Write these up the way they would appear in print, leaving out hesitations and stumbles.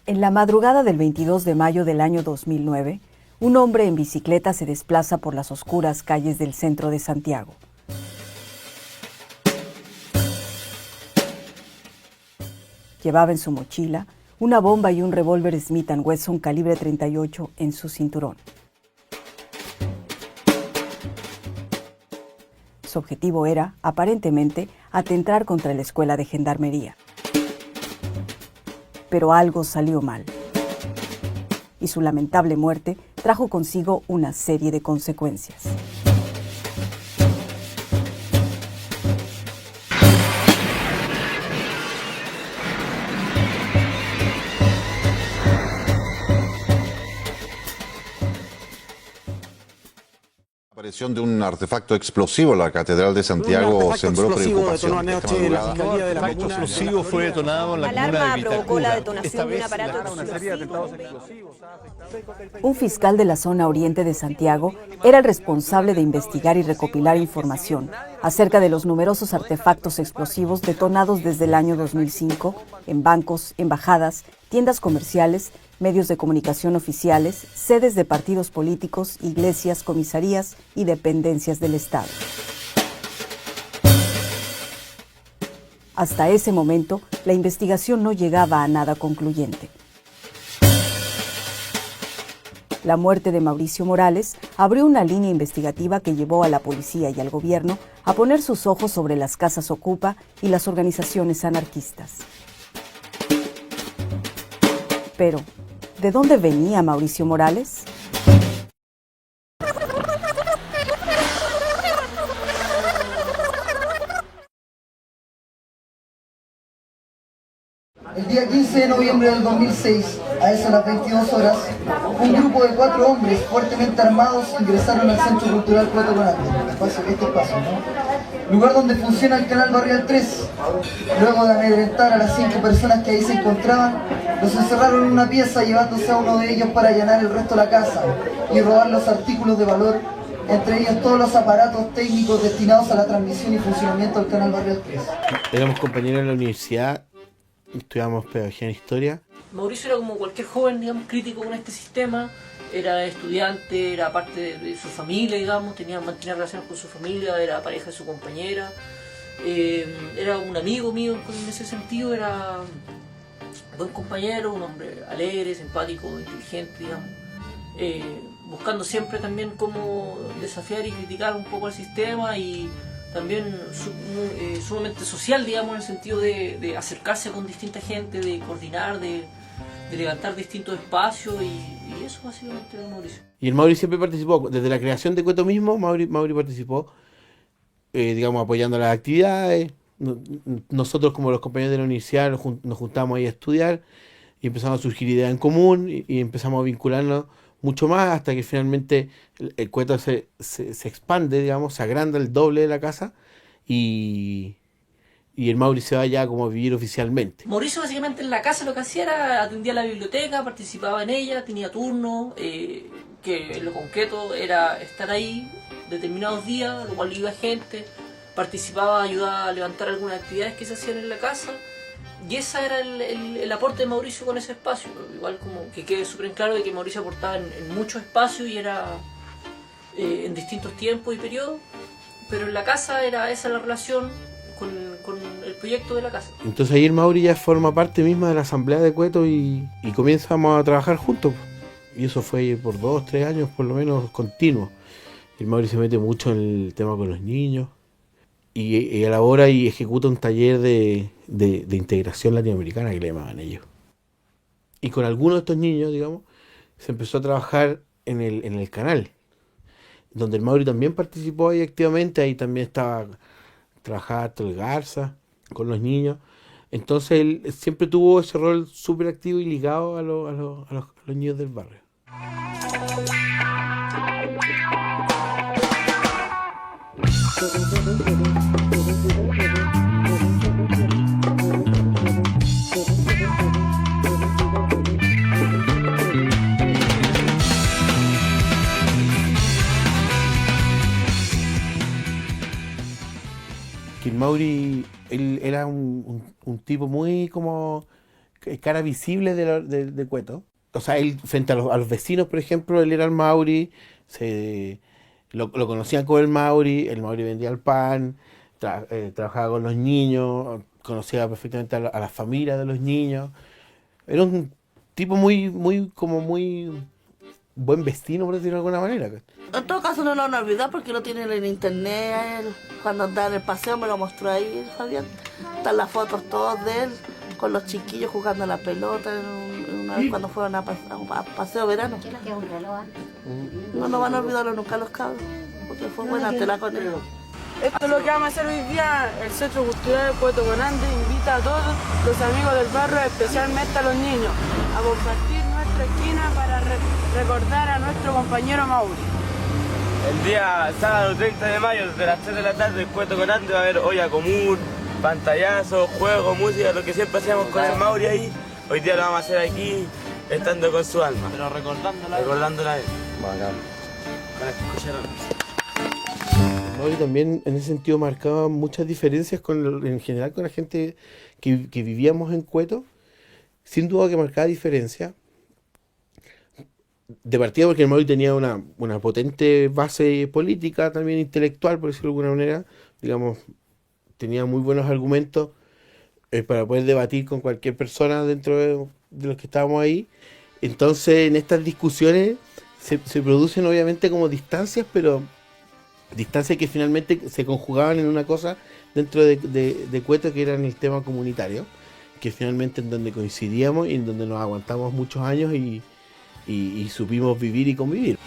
En la madrugada del 22 de mayo del año 2009, un hombre en bicicleta se desplaza por las oscuras calles del centro de Santiago. Llevaba en su mochila una bomba y un revólver Smith & Wesson calibre 38 en su cinturón. Su objetivo era, aparentemente, atentar contra la escuela de gendarmería. Pero algo salió mal. Y su lamentable muerte trajo consigo una serie de consecuencias. La aparición de un artefacto explosivo en la Catedral de Santiago sembró preocupación. El artefacto explosivo fue detonado en la comuna de provocó la Vitacura. detonación de un aparato explosivo. Un fiscal de la zona oriente de Santiago era el responsable de investigar y recopilar información acerca de los numerosos artefactos explosivos detonados desde el año 2005 en bancos, embajadas, tiendas comerciales, medios de comunicación oficiales, sedes de partidos políticos, iglesias, comisarías y dependencias del Estado. Hasta ese momento, la investigación no llegaba a nada concluyente. La muerte de Mauricio Morales abrió una línea investigativa que llevó a la policía y al gobierno a poner sus ojos sobre las casas Ocupa y las organizaciones anarquistas. Pero, ¿de dónde venía Mauricio Morales? El día 15 de noviembre del 2006, a eso de las 22 horas, un grupo de 4 hombres fuertemente armados ingresaron al Centro Cultural Cueto Conate, este espacio, ¿no? Lugar donde funciona el canal Barrial 3. Luego de amedrentar a las 5 personas que ahí se encontraban, los encerraron en una pieza llevándose a uno de ellos para allanar el resto de la casa y robar los artículos de valor, entre ellos todos los aparatos técnicos destinados a la transmisión y funcionamiento del canal Barrial 3. Éramos compañeros en la universidad, estudiábamos pedagogía en historia. Mauricio era como cualquier joven, digamos, crítico con este sistema. Era estudiante, era parte de su familia, digamos, mantenía relaciones con su familia, era pareja de su compañera. Era un amigo mío en ese sentido, era un buen compañero, un hombre alegre, simpático, inteligente, digamos. Buscando siempre también cómo desafiar y criticar un poco el sistema y también sumamente social, digamos, en el sentido de acercarse con distinta gente, de coordinar, de levantar distintos espacios y eso básicamente era Mauricio. Y el Mauri siempre participó, desde la creación de Cueto mismo, Mauri participó, digamos, apoyando las actividades. Nosotros como los compañeros de la universidad nos juntamos ahí a estudiar y empezamos a surgir ideas en común y empezamos a vincularnos mucho más hasta que finalmente el Cueto se expande, digamos, se agranda el doble de la casa y el Mauri se va ya como a vivir oficialmente. Mauricio básicamente en la casa lo que hacía era atendía la biblioteca, participaba en ella, tenía turno, que lo concreto era estar ahí determinados días, lo cual iba gente, participaba, ayudaba a levantar algunas actividades que se hacían en la casa. Y ese era el aporte de Mauricio con ese espacio. Igual como que quede súper claro de que Mauricio aportaba en muchos espacios y era en distintos tiempos y periodos, pero en la casa era esa la relación con el proyecto de la casa. Entonces ahí el Mauri ya forma parte misma de la asamblea de Cueto y comenzamos a trabajar juntos. Y eso fue por 2 o 3 años por lo menos continuo. El Mauri se mete mucho en el tema con los niños y elabora y ejecuta un taller de integración latinoamericana que le llamaban ellos. Y con algunos de estos niños, digamos, se empezó a trabajar en el canal, donde el Mauri también participó ahí activamente. Ahí también trabajaba Arturo Garza con los niños. Entonces él siempre tuvo ese rol súper activo y ligado a los niños del barrio. Que el Mauri, él era un tipo muy como cara visible de Cueto. O sea, él frente a los vecinos, por ejemplo, él era el Mauri, lo conocían como el Mauri vendía el pan, trabajaba con los niños, conocía perfectamente a la familia de los niños. Era un tipo muy buen vecino, por decirlo de alguna manera. En todo caso no lo van a olvidar porque lo tienen en internet a él. Cuando andaba en el paseo me lo mostró ahí, Fabián. Están las fotos todas de él con los chiquillos jugando a la pelota una vez cuando fueron a paseo verano. No nos van a olvidarlo nunca los cabros, porque fue buena tela con él. Esto es lo que vamos a hacer hoy día. El Centro Cultural Puerto Conande invita a todos los amigos del barrio, especialmente a los niños, a compartir nuestra esquina para recordar a nuestro compañero Mauri. El día sábado 30 de mayo, desde las 3 de la tarde, en Puerto Conande va a haber olla común, pantallazos, juegos, música, lo que siempre hacíamos con el Mauri ahí. Hoy día lo vamos a hacer aquí, estando con su alma. Pero recordándola. Recordándola a él. Bacán. Para que escucharon. Mauri también en ese sentido marcaba muchas diferencias en general con la gente que vivíamos en Cueto. Sin duda que marcaba diferencia. De partida porque el Mauri tenía una potente base política, también intelectual, por decirlo de alguna manera. Digamos, tenía muy buenos argumentos para poder debatir con cualquier persona dentro de los que estábamos ahí. Entonces, en estas discusiones se producen obviamente como distancias, pero distancias que finalmente se conjugaban en una cosa dentro de Cueto, que era en el tema comunitario, que finalmente en donde coincidíamos y en donde nos aguantamos muchos años y supimos vivir y convivir.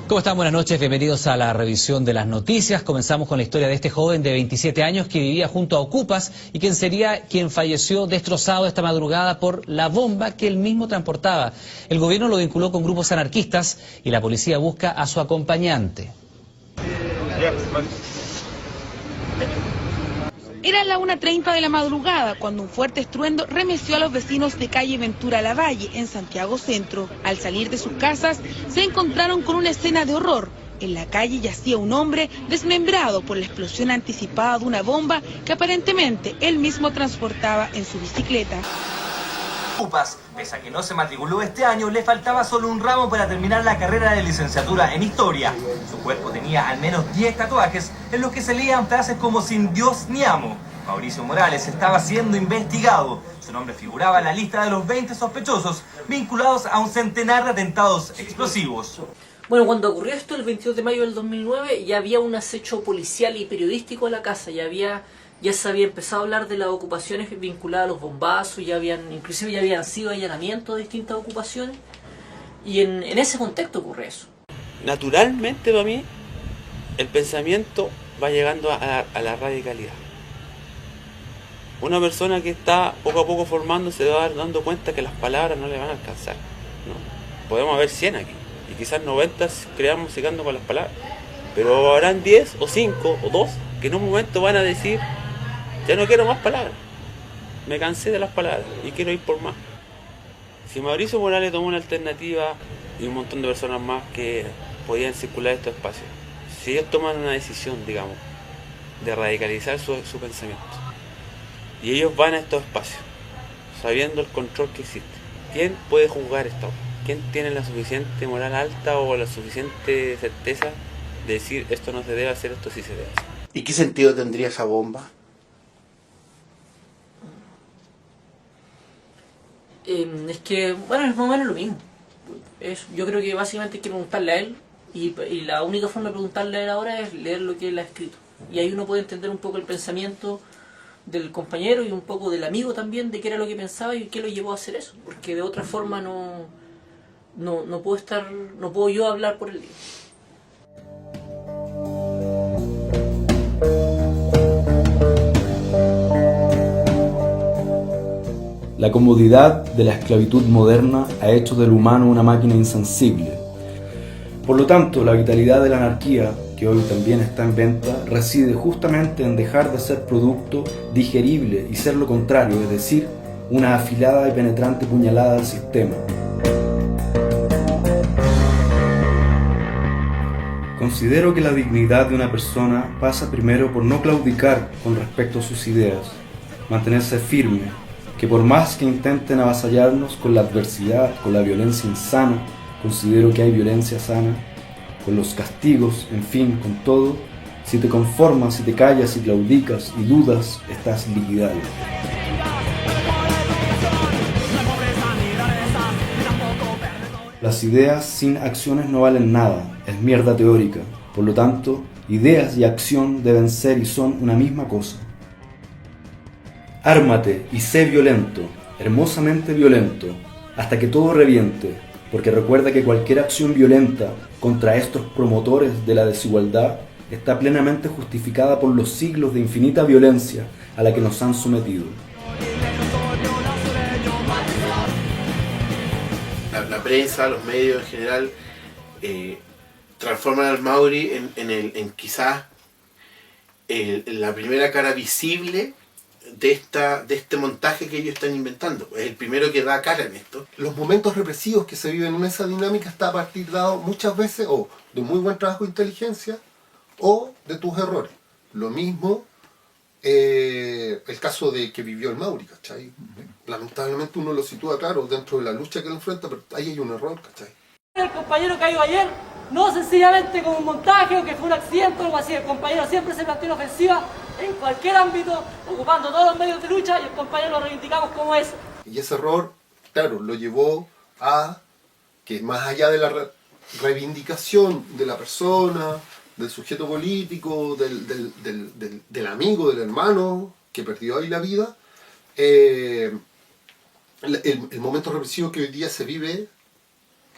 ¿Cómo están? Buenas noches, bienvenidos a la revisión de las noticias. Comenzamos con la historia de este joven de 27 años que vivía junto a ocupas y quien falleció destrozado esta madrugada por la bomba que él mismo transportaba. El gobierno lo vinculó con grupos anarquistas y la policía busca a su acompañante. Era la 1:30 de la madrugada cuando un fuerte estruendo remeció a los vecinos de calle Ventura Lavalle, en Santiago Centro. Al salir de sus casas, se encontraron con una escena de horror. En la calle yacía un hombre desmembrado por la explosión anticipada de una bomba que aparentemente él mismo transportaba en su bicicleta. Ocupas, pese a que no se matriculó este año, le faltaba solo un ramo para terminar la carrera de licenciatura en Historia. Su cuerpo tenía al menos 10 tatuajes en los que se leían frases como "sin Dios ni amo". Mauricio Morales estaba siendo investigado. Su nombre figuraba en la lista de los 20 sospechosos vinculados a un centenar de atentados explosivos. Bueno, cuando ocurrió esto, el 22 de mayo del 2009, ya había un acecho policial y periodístico a la casa, ya se había empezado a hablar de las ocupaciones vinculadas a los bombazos, inclusive ya habían sido allanamientos de distintas ocupaciones, y en ese contexto ocurre eso. Naturalmente para mí el pensamiento va llegando a la radicalidad. Una persona que está poco a poco formándose se va dando cuenta que las palabras no le van a alcanzar, ¿no? Podemos haber 100 aquí y quizás 90 crean musicando con las palabras, pero habrán 10 o 5 o 2 que en un momento van a decir: ya no quiero más palabras, me cansé de las palabras y quiero ir por más. Si Mauricio Morales tomó una alternativa y un montón de personas más que podían circular estos espacios, si ellos toman una decisión, digamos, de radicalizar su pensamiento, y ellos van a estos espacios sabiendo el control que existe, ¿quién puede juzgar esto? ¿Quién tiene la suficiente moral alta o la suficiente certeza de decir esto no se debe hacer, esto sí se debe hacer? ¿Y qué sentido tendría esa bomba? Es que, bueno, es más o menos lo mismo. Yo creo que básicamente hay que preguntarle a él, y la única forma de preguntarle a él ahora es leer lo que él ha escrito. Y ahí uno puede entender un poco el pensamiento del compañero y un poco del amigo también, de qué era lo que pensaba y qué lo llevó a hacer eso. Porque de otra forma no puedo yo hablar por él. La comodidad de la esclavitud moderna ha hecho del humano una máquina insensible. Por lo tanto, la vitalidad de la anarquía, que hoy también está en venta, reside justamente en dejar de ser producto digerible y ser lo contrario, es decir, una afilada y penetrante puñalada al sistema. Considero que la dignidad de una persona pasa primero por no claudicar con respecto a sus ideas, mantenerse firme, que por más que intenten avasallarnos con la adversidad, con la violencia insana, considero que hay violencia sana, con los castigos, en fin, con todo. Si te conformas, si te callas, si claudicas y dudas, estás liquidado. Las ideas sin acciones no valen nada, es mierda teórica. Por lo tanto, ideas y acción deben ser y son una misma cosa. Ármate y sé violento, hermosamente violento, hasta que todo reviente, porque recuerda que cualquier acción violenta contra estos promotores de la desigualdad está plenamente justificada por los siglos de infinita violencia a la que nos han sometido. La prensa, los medios en general, transforman al Mauri en quizás la primera cara visible de este montaje que ellos están inventando. Es el primero que da cara en esto. Los momentos represivos que se viven en esa dinámica está a partir dado muchas veces o de un muy buen trabajo de inteligencia o de tus errores. Lo mismo el caso de que vivió el Mauri, ¿cachai? Lamentablemente uno lo sitúa, claro, dentro de la lucha que lo enfrenta, pero ahí hay un error, ¿cachai? El compañero cayó ayer, no sencillamente como un montaje o que fue un accidente o algo así. El compañero siempre se planteó una ofensiva en cualquier ámbito, ocupando todos los medios de lucha, y el compañero lo reivindicamos como eso. Y ese error, claro, lo llevó a que más allá de la reivindicación de la persona, del sujeto político, del amigo, del hermano que perdió ahí la vida, el momento represivo que hoy día se vive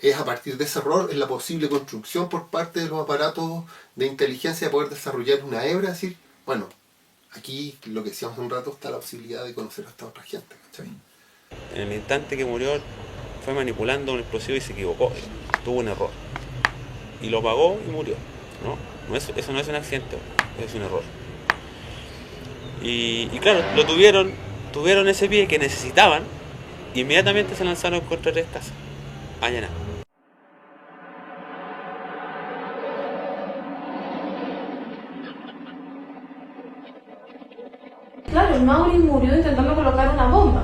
es a partir de ese error, en la posible construcción por parte de los aparatos de inteligencia de poder desarrollar una hebra, decir, bueno, aquí lo que decíamos un rato está la posibilidad de conocer a esta otra gente, ¿cachai? En el instante que murió fue manipulando un explosivo y se equivocó, tuvo un error y lo pagó y murió, ¿no? Eso no es un accidente, es un error. Y claro, lo tuvieron ese pie que necesitaban, inmediatamente se lanzaron contra tres casas, allá nada. Claro, el Mauri murió intentando colocar una bomba.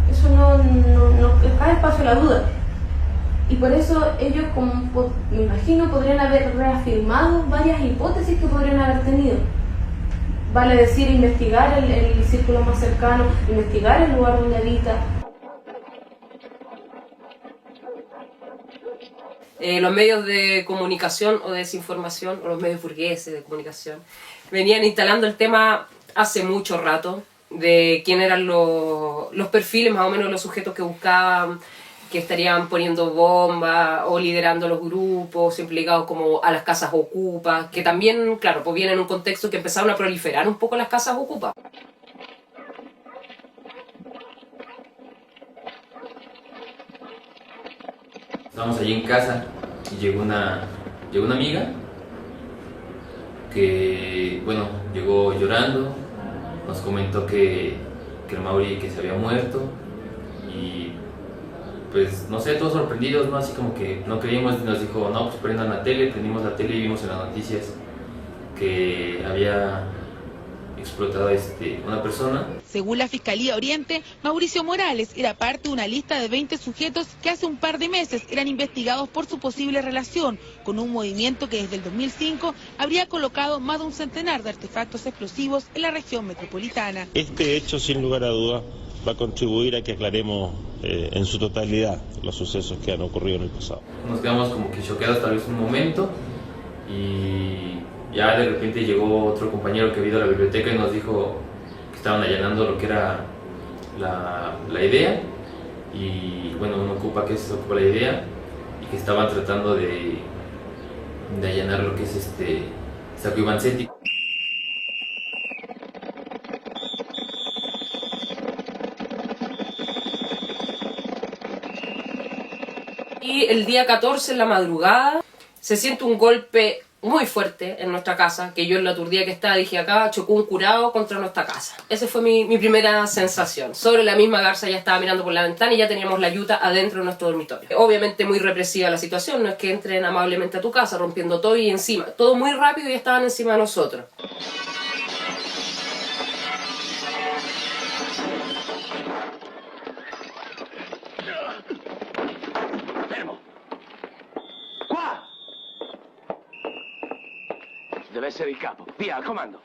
Eso no cae espacio a la duda. Y por eso ellos, como me imagino, podrían haber reafirmado varias hipótesis que podrían haber tenido. Vale decir, investigar el círculo más cercano, investigar el lugar donde habita. Los medios de comunicación o de desinformación, o los medios burgueses de comunicación, venían instalando el tema hace mucho rato, de quién eran los perfiles más o menos los sujetos que buscaban, que estarían poniendo bombas o liderando los grupos, siempre ligados como a las casas ocupas, que también, claro, pues viene en un contexto que empezaron a proliferar un poco las casas ocupas. Estábamos allí en casa y llegó una amiga que, bueno, llegó llorando, nos comentó que el Mauri que se había muerto y pues no sé, todos sorprendidos, ¿no? Así como que no creímos, nos dijo, no, pues prendan la tele, prendimos la tele y vimos en las noticias que había explotado una persona. Según la Fiscalía Oriente, Mauricio Morales era parte de una lista de 20 sujetos que hace un par de meses eran investigados por su posible relación con un movimiento que desde el 2005 habría colocado más de un centenar de artefactos explosivos en la región metropolitana. Este hecho, sin lugar a dudas, va a contribuir a que aclaremos en su totalidad los sucesos que han ocurrido en el pasado. Nos quedamos como que choqueados tal vez un momento y ya de repente llegó otro compañero que había ido a la biblioteca y nos dijo que estaban allanando lo que era la idea y bueno, uno ocupa que se ocupa la idea y que estaban tratando de allanar lo que es Sacco Vanzetti. Y el día 14 en la madrugada se siente un golpe muy fuerte en nuestra casa, que yo en la aturdida que estaba dije, acá chocó un curado contra nuestra casa. Esa fue mi primera sensación. Sobre la misma garza ya estaba mirando por la ventana y ya teníamos la yuta adentro de nuestro dormitorio. Obviamente muy represiva la situación, no es que entren amablemente a tu casa rompiendo todo y encima, todo muy rápido y estaban encima de nosotros. Deve essere il capo. Via, al comando.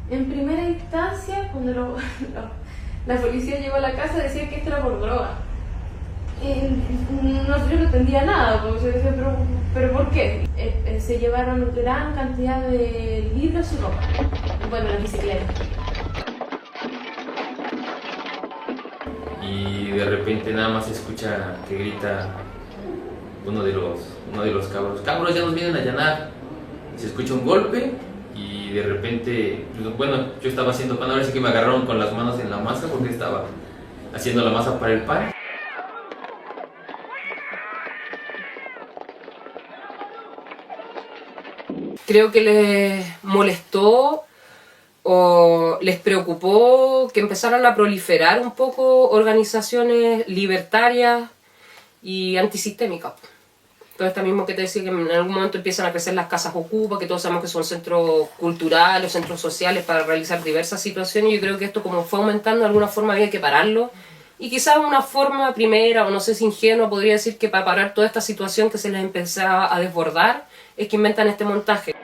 En primera instancia, cuando la policía llegó a la casa, decía que esto era por droga. Yo no entendía nada, porque yo decía, pero ¿por qué? Se llevaron gran cantidad de libros y ropa. Bueno, la bicicleta. Y de repente nada más se escucha que grita uno de los cabros, cabros, ya nos vienen a allanar. Se escucha un golpe y de repente, bueno, yo estaba haciendo pan, ahora sí que me agarraron con las manos en la masa porque estaba haciendo la masa para el pan. Creo que les molestó o les preocupó que empezaran a proliferar un poco organizaciones libertarias y antisistémicas. Todo esto mismo que te decía, que en algún momento empiezan a crecer las casas ocupa, que todos sabemos que son centros culturales, centros sociales para realizar diversas situaciones, y yo creo que esto, como fue aumentando, de alguna forma había que pararlo, y quizás una forma primera, o no sé si ingenua, podría decir que para parar toda esta situación que se les empezaba a desbordar, es que inventan este montaje.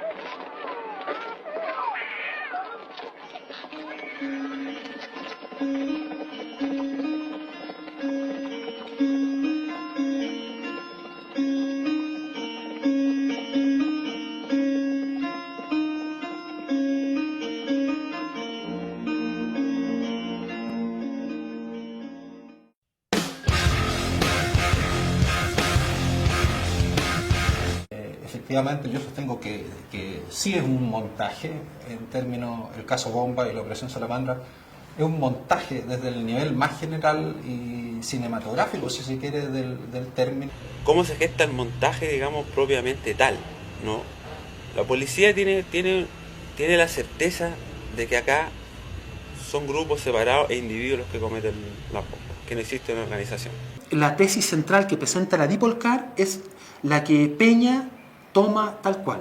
Efectivamente, yo sostengo que sí es un montaje, en términos, el caso Bomba y la Operación Salamandra, es un montaje desde el nivel más general y cinematográfico, si se quiere, del término. ¿Cómo se gesta el montaje, digamos, propiamente tal, ¿no? La policía tiene la certeza de que acá son grupos separados e individuos los que cometen las bombas, que no existe una organización. La tesis central que presenta la Dipolcar es la que Peña toma tal cual,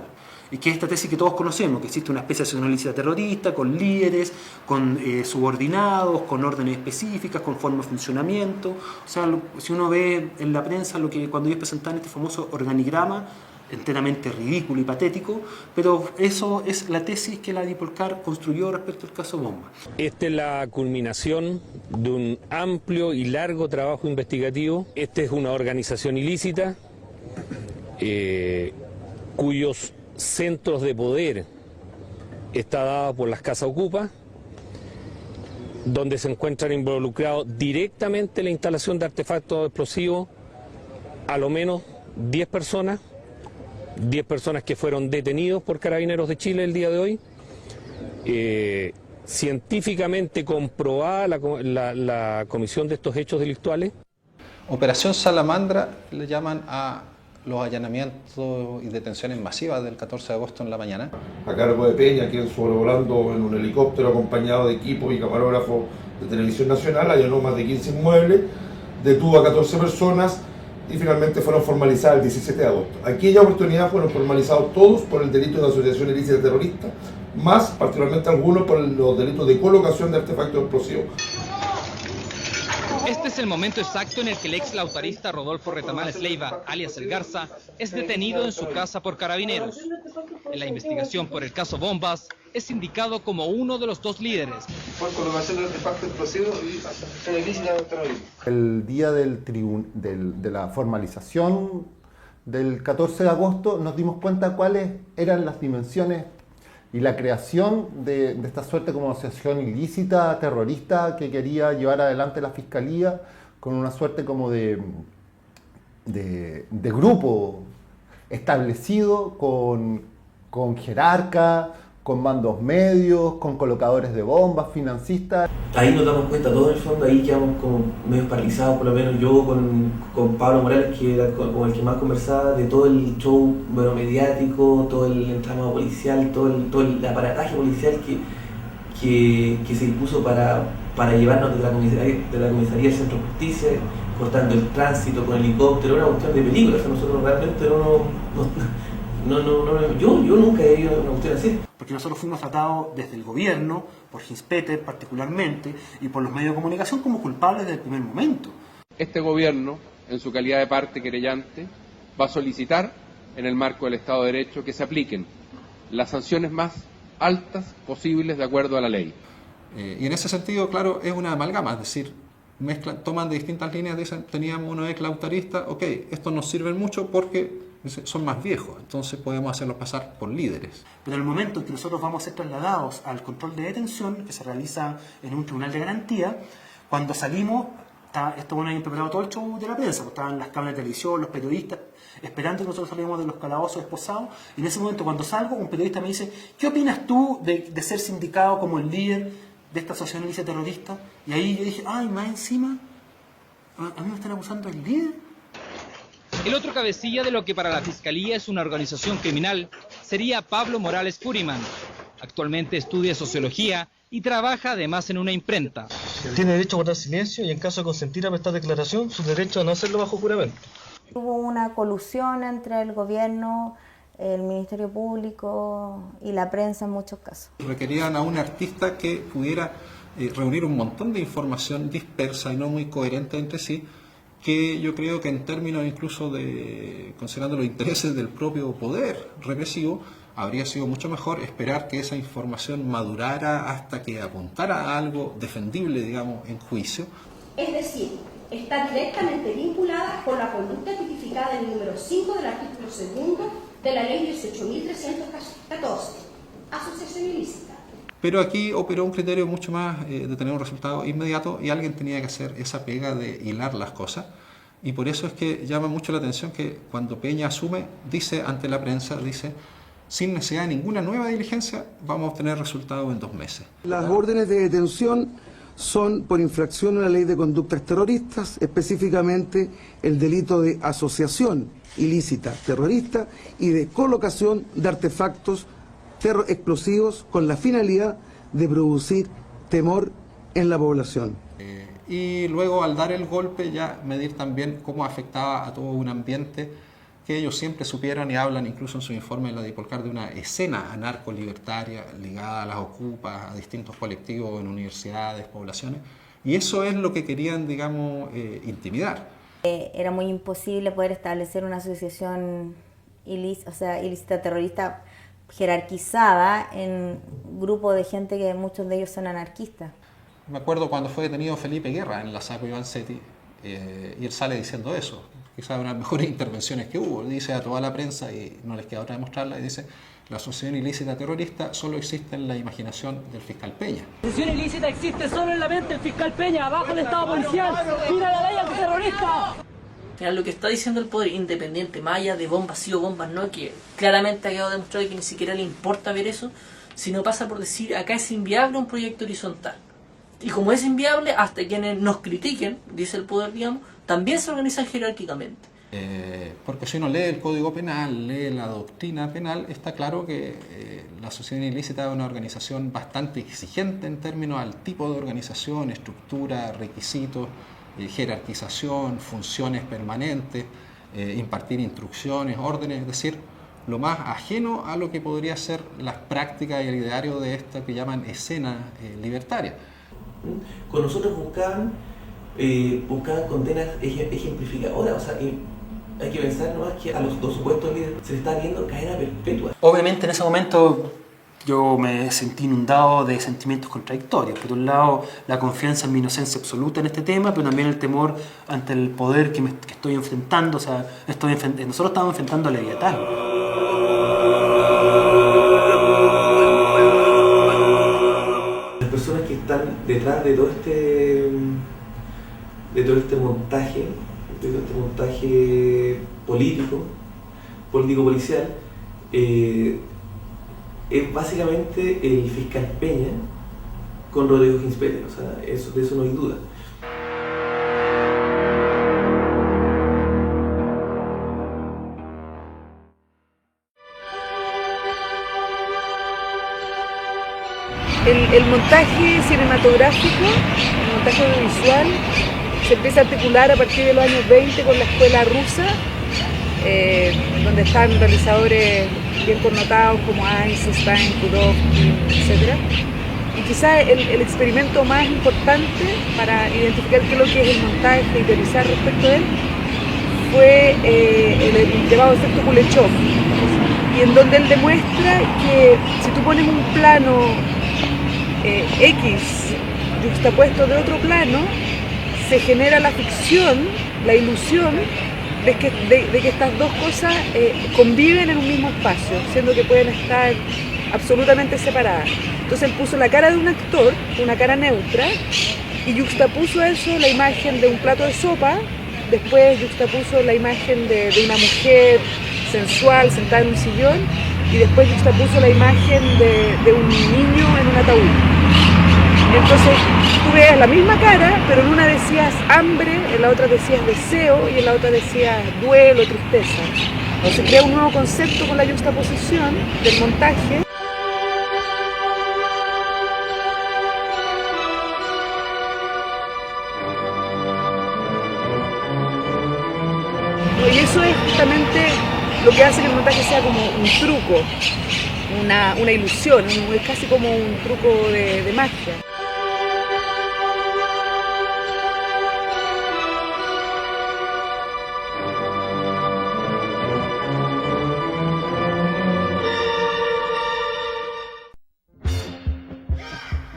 y que es esta tesis que todos conocemos, que existe una especie de asociación ilícita terrorista, con líderes, con subordinados, con órdenes específicas, con forma de funcionamiento. O sea, si uno ve en la prensa lo que cuando ellos presentaban este famoso organigrama, enteramente ridículo y patético, pero eso es la tesis que la Dipolcar construyó respecto al caso Bomba. Esta es la culminación de un amplio y largo trabajo investigativo. Esta es una organización ilícita cuyos centros de poder está dada por las casas ocupa, donde se encuentran involucrados directamente en la instalación de artefactos explosivos a lo menos 10 personas que fueron detenidos por Carabineros de Chile el día de hoy. Científicamente comprobada la comisión de estos hechos delictuales. Operación Salamandra le llaman a los allanamientos y detenciones masivas del 14 de agosto en la mañana. A cargo de Peña, quien sobrevolando en un helicóptero acompañado de equipos y camarógrafos de Televisión Nacional, allanó más de 15 inmuebles, detuvo a 14 personas y finalmente fueron formalizadas el 17 de agosto. Aquella oportunidad fueron formalizados todos por el delito de asociación ilícita terrorista, más particularmente algunos por los delitos de colocación de artefactos explosivos. Este es el momento exacto en el que el ex lautarista Rodolfo Retamares Leiva, alias El Garza, es detenido en su casa por Carabineros. En la investigación por el caso Bombas, es indicado como uno de los dos líderes. Por colocación de artefactos explosivos y asociación ilícita de terrorismo. El día de la formalización del 14 de agosto nos dimos cuenta cuáles eran las dimensiones y la creación de esta suerte como asociación ilícita, terrorista, que quería llevar adelante la Fiscalía con una suerte como de grupo establecido, con jerarca, con mandos medios, con colocadores de bombas, financistas. Ahí nos damos cuenta, todo en el fondo, ahí quedamos como medio paralizados, por lo menos yo con Pablo Morales, que era con el que más conversaba, de todo el show mediático, todo el entramado policial, todo el aparataje policial que se impuso para llevarnos de la comisaría al centro de justicia, cortando el tránsito con helicóptero, una cuestión de película. O sea, nosotros realmente yo nunca he ido a una cuestión así. Porque nosotros fuimos tratados desde el gobierno, por Hinspeter particularmente, y por los medios de comunicación como culpables desde el primer momento. Este gobierno, en su calidad de parte querellante, va a solicitar, en el marco del Estado de Derecho, que se apliquen las sanciones más altas posibles de acuerdo a la ley. Y en ese sentido, claro, es una amalgama, es decir, toman de distintas líneas, dicen, teníamos unos ex-lautaristas, ok, estos nos sirven mucho porque son más viejos, entonces podemos hacerlos pasar por líderes. Pero en el momento en que nosotros vamos a ser trasladados al control de detención, que se realiza en un tribunal de garantía, cuando salimos, esto bueno, habían preparado todo el show de la prensa, pues estaban las cámaras de televisión, los periodistas, esperando que nosotros saliéramos de los calabozos esposados, y en ese momento cuando salgo, un periodista me dice, ¿qué opinas tú de ser sindicado como el líder de esta asociación ilícita terrorista? Y ahí yo dije, ay, más encima, a mí me están acusando del líder. El otro cabecilla de lo que para la Fiscalía es una organización criminal sería Pablo Morales Furiman. Actualmente estudia sociología y trabaja además en una imprenta. Tiene derecho a guardar silencio y en caso de consentir a prestar declaración, su derecho a no hacerlo bajo juramento. Hubo una colusión entre el gobierno, el Ministerio Público y la prensa en muchos casos. Requerían a un artista que pudiera reunir un montón de información dispersa y no muy coherente entre sí, que yo creo que en términos incluso de, considerando los intereses del propio poder represivo, habría sido mucho mejor esperar que esa información madurara hasta que apuntara a algo defendible, digamos, en juicio. Es decir, está directamente vinculada con la conducta tipificada en el número 5 del artículo 2 de la ley 18.314, asociación ilícita. Pero aquí operó un criterio mucho más de tener un resultado inmediato y alguien tenía que hacer esa pega de hilar las cosas. Y por eso es que llama mucho la atención que cuando Peña asume, dice ante la prensa, dice, sin necesidad de ninguna nueva diligencia, vamos a obtener resultados en 2 meses. Las órdenes de detención son por infracción a la ley de conductas terroristas, específicamente el delito de asociación ilícita terrorista y de colocación de artefactos explosivos con la finalidad de producir temor en la población. Y luego al dar el golpe ya medir también cómo afectaba a todo un ambiente que ellos siempre supieran y hablan incluso en su informe de la Dipolcar de una escena anarco-libertaria ligada a las ocupas, a distintos colectivos en universidades, poblaciones, y eso es lo que querían, digamos, intimidar. Era muy imposible poder establecer una asociación ilícita terrorista jerarquizada en grupo de gente que muchos de ellos son anarquistas. Me acuerdo cuando fue detenido Felipe Guerra en la SACO Ivancetti, y él sale diciendo eso, quizás una de las mejores intervenciones que hubo, dice a toda la prensa, y no les queda otra demostrarla, y dice, la asociación ilícita terrorista solo existe en la imaginación del fiscal Peña. La asociación ilícita existe solo en la mente del fiscal Peña, abajo el Estado policial, mira la ley antiterrorista. Lo que está diciendo el poder independiente, más allá de bombas sí o bombas no, que claramente ha quedado demostrado que ni siquiera le importa ver eso, sino pasa por decir, acá es inviable un proyecto horizontal. Y como es inviable, hasta quienes nos critiquen, dice el poder, digamos, también se organizan jerárquicamente. Porque si uno lee el Código Penal, lee la doctrina penal, está claro que la asociación ilícita es una organización bastante exigente en términos al tipo de organización, estructura, requisitos, jerarquización, funciones permanentes, impartir instrucciones, órdenes, es decir, lo más ajeno a lo que podría ser las prácticas y el ideario de esta que llaman escena libertaria. Con nosotros buscaban condenas ejemplificadoras, o sea, hay que pensar nomás que a los 2 supuestos líderes se les está viendo cadena perpetua. Obviamente en ese momento yo me sentí inundado de sentimientos contradictorios. Por un lado, la confianza en mi inocencia absoluta en este tema, pero también el temor ante el poder que estoy enfrentando. O sea, nosotros estamos enfrentando a Leviatán. Las personas que están detrás de todo este montaje, político-policial, es básicamente el fiscal Peña con Rodrigo Ginsberger, o sea, de eso no hay duda. El montaje cinematográfico, el montaje audiovisual, se empieza a articular a partir de los años 20 con la escuela rusa, donde están realizadores bien connotados como Eisenstein, Kudovkin, etc. Y quizás el experimento más importante para identificar qué es lo que es el montaje y teorizar respecto a él fue el llamado efecto Kuleshov, y en donde él demuestra que si tú pones un plano X juxtapuesto de otro plano, se genera la ficción, la ilusión de que estas dos cosas conviven en un mismo espacio, siendo que pueden estar absolutamente separadas. Entonces él puso la cara de un actor, una cara neutra, y juxtapuso eso la imagen de un plato de sopa, después juxtapuso la imagen de una mujer sensual sentada en un sillón, y después juxtapuso la imagen de un niño en un ataúd. Entonces tú veías la misma cara, pero en una decías hambre, en la otra decías deseo y en la otra decías duelo, tristeza. Entonces crea un nuevo concepto con la juxtaposición del montaje. Y eso es justamente lo que hace que el montaje sea como un truco, una ilusión, es casi como un truco de magia.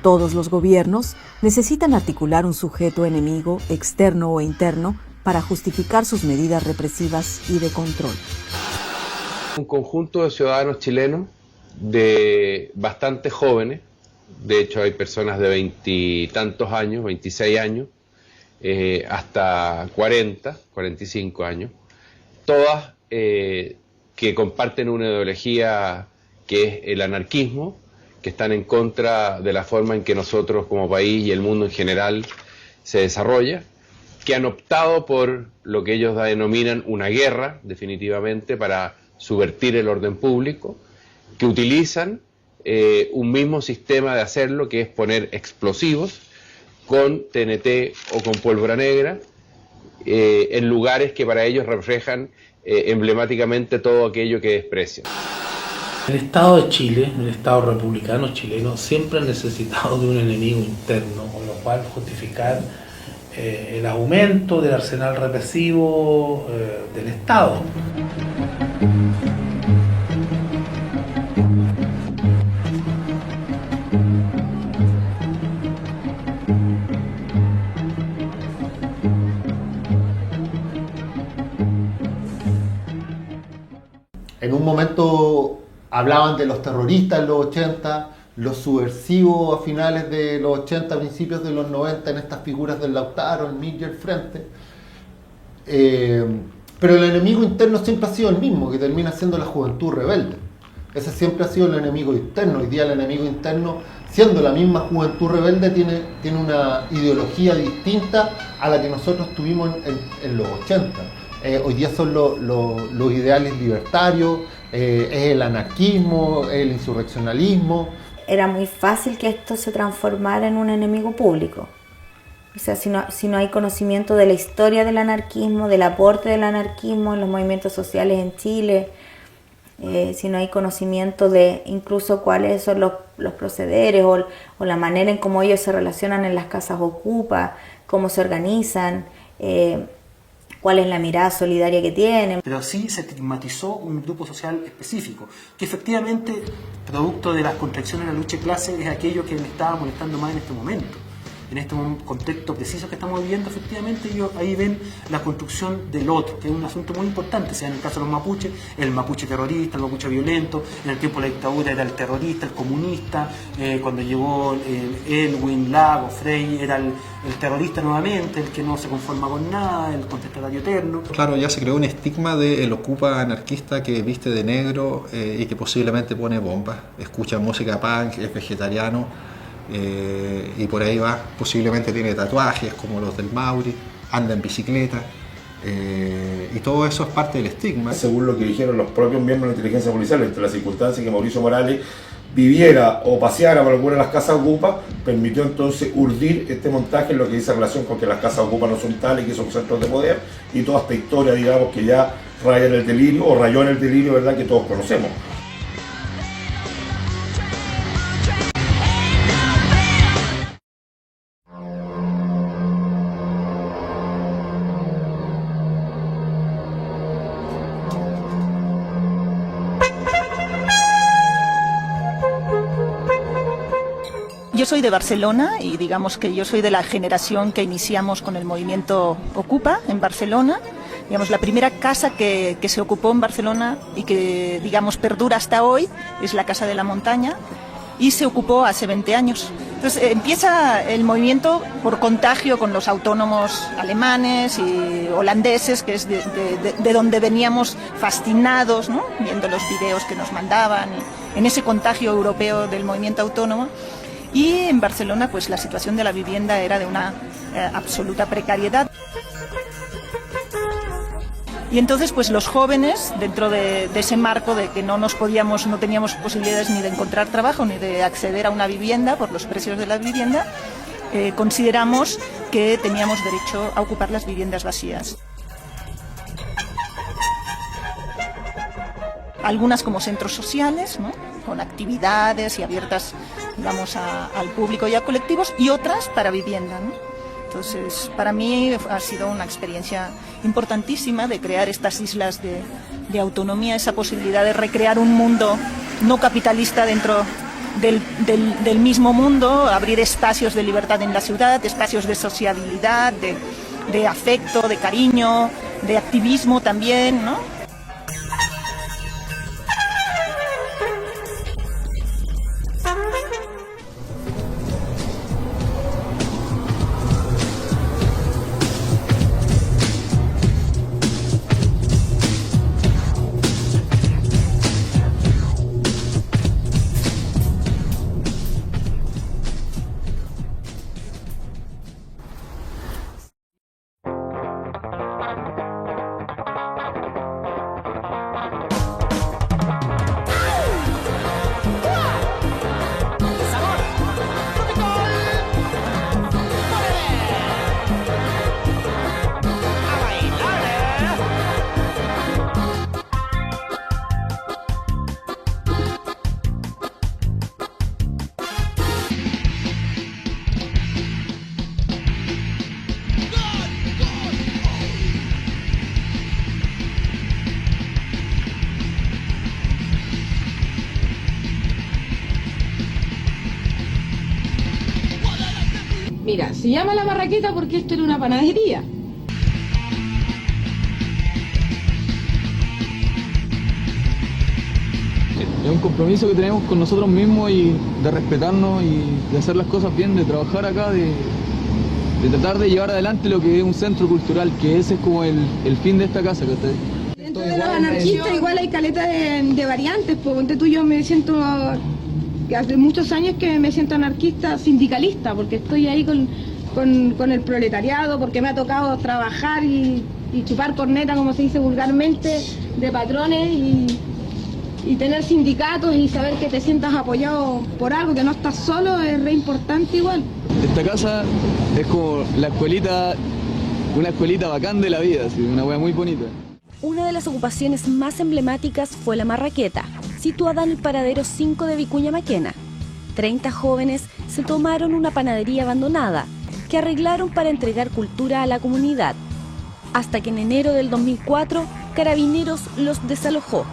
Todos los gobiernos necesitan articular un sujeto enemigo, externo o interno, para justificar sus medidas represivas y de control. Un conjunto de ciudadanos chilenos de bastante jóvenes, de hecho hay personas de 20 y tantos años, 26 años, hasta 40, 45 años, todas que comparten una ideología que es el anarquismo, que están en contra de la forma en que nosotros como país y el mundo en general se desarrolla, que han optado por lo que ellos denominan una guerra, definitivamente, para subvertir el orden público, que utilizan un mismo sistema de hacerlo, que es poner explosivos con TNT o con pólvora negra en lugares que para ellos reflejan emblemáticamente todo aquello que desprecian. El Estado de Chile, el Estado republicano chileno, siempre ha necesitado de un enemigo interno, con lo cual justificar el aumento del arsenal represivo del Estado. En un momento hablaban de los terroristas en los 80, los subversivos a finales de los 80, principios de los 90, en estas figuras del Lautaro, el MIG y el Frente. Pero el enemigo interno siempre ha sido el mismo, que termina siendo la juventud rebelde. Ese siempre ha sido el enemigo interno. Hoy día el enemigo interno, siendo la misma juventud rebelde, tiene una ideología distinta a la que nosotros tuvimos en los 80. Hoy día son los ideales libertarios, es el anarquismo, el insurreccionalismo. Era muy fácil que esto se transformara en un enemigo público. O sea, si no hay conocimiento de la historia del anarquismo, del aporte del anarquismo en los movimientos sociales en Chile, si no hay conocimiento de incluso cuáles son los procederes o la manera en cómo ellos se relacionan en las casas ocupa, cómo se organizan, cuál es la mirada solidaria que tienen. Pero sí se estigmatizó un grupo social específico, que efectivamente, producto de las contracciones de la lucha de clase, es aquello que me estaba molestando más en este momento. en este contexto preciso que estamos viviendo, efectivamente ellos ahí ven la construcción del otro, que es un asunto muy importante, sea en el caso de los mapuches, el mapuche terrorista, el mapuche violento, en el tiempo de la dictadura era el terrorista, el comunista, cuando llegó Elwin, Lago, Frey, era el terrorista nuevamente, el que no se conforma con nada, el contestatario eterno. Claro, ya se creó un estigma del ocupa anarquista que viste de negro y que posiblemente pone bombas, escucha música punk, es vegetariano y por ahí va, posiblemente tiene tatuajes como los del Mauri, anda en bicicleta. Y todo eso es parte del estigma. Según lo que dijeron los propios miembros de la inteligencia policial, entre las circunstancias que Mauricio Morales viviera o paseara por alguna de las casas ocupa, permitió entonces urdir este montaje en lo que dice relación con que las casas ocupa no son tales, que son centros de poder, y toda esta historia, digamos, que ya raya en el delirio, o rayó en el delirio, ¿verdad?, que todos conocemos. Yo soy de Barcelona y digamos que yo soy de la generación que iniciamos con el movimiento Ocupa en Barcelona. Digamos, la primera casa que se ocupó en Barcelona y que, digamos, perdura hasta hoy es la Casa de la Montaña y se ocupó hace 20 años. Entonces empieza el movimiento por contagio con los autónomos alemanes y holandeses, que es de donde veníamos fascinados, ¿no?, viendo los videos que nos mandaban, y en ese contagio europeo del movimiento autónomo. Y en Barcelona pues la situación de la vivienda era de una absoluta precariedad. Y entonces pues los jóvenes, dentro de ese marco de que no teníamos posibilidades ni de encontrar trabajo ni de acceder a una vivienda por los precios de la vivienda, consideramos que teníamos derecho a ocupar las viviendas vacías. Algunas como centros sociales, ¿no?, con actividades y abiertas, digamos, al público y a colectivos, y otras para vivienda, ¿no? Entonces, para mí ha sido una experiencia importantísima de crear estas islas de autonomía, esa posibilidad de recrear un mundo no capitalista dentro del mismo mundo, abrir espacios de libertad en la ciudad, espacios de sociabilidad, de afecto, de cariño, de activismo también, ¿no? Mira, se llama La Marraqueta porque esto era una panadería. Es un compromiso que tenemos con nosotros mismos y de respetarnos y de hacer las cosas bien, de trabajar acá, de tratar de llevar adelante lo que es un centro cultural, que ese es como el fin de esta casa. Dentro de los anarquistas igual hay caleta de variantes, porque tú y yo me siento, hace muchos años que me siento anarquista sindicalista, porque estoy ahí con el proletariado, porque me ha tocado trabajar y chupar corneta, como se dice vulgarmente, de patrones y tener sindicatos y saber que te sientas apoyado por algo, que no estás solo, es re importante igual. Esta casa es como la escuelita, una escuelita bacán de la vida, así, una wea muy bonita. Una de las ocupaciones más emblemáticas fue La Marraqueta, situada en el paradero 5 de Vicuña Maquena. 30 jóvenes se tomaron una panadería abandonada, que arreglaron para entregar cultura a la comunidad, hasta que en enero del 2004 Carabineros los desalojó.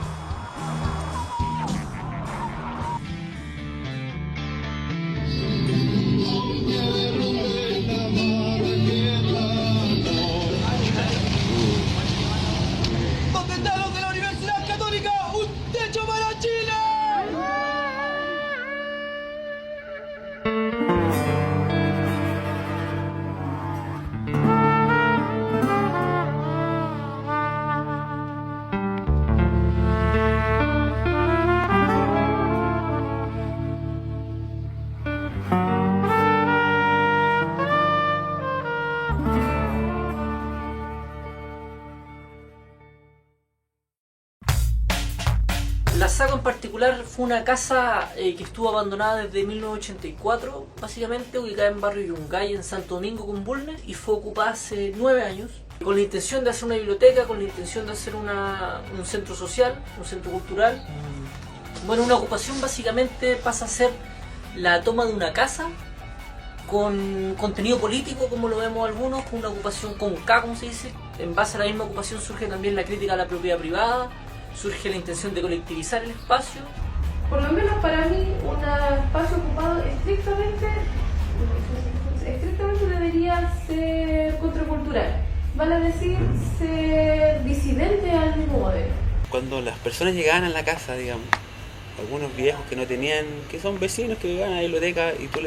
Saco en particular fue una casa que estuvo abandonada desde 1984, básicamente, ubicada en barrio Yungay, en Santo Domingo con Bulnes, y fue ocupada hace 9 años, con la intención de hacer una biblioteca, con la intención de hacer un centro social, un centro cultural. Bueno, una ocupación básicamente pasa a ser la toma de una casa con contenido político, como lo vemos algunos, con una ocupación con K, como se dice. En base a la misma ocupación surge también la crítica a la propiedad privada, surge la intención de colectivizar el espacio. Por lo menos para mí, un espacio ocupado estrictamente debería ser contracultural, vale a decir, ser disidente al mismo modelo. Cuando las personas llegaban a la casa, digamos, algunos viejos que no tenían, que son vecinos que llegaban a la biblioteca y tú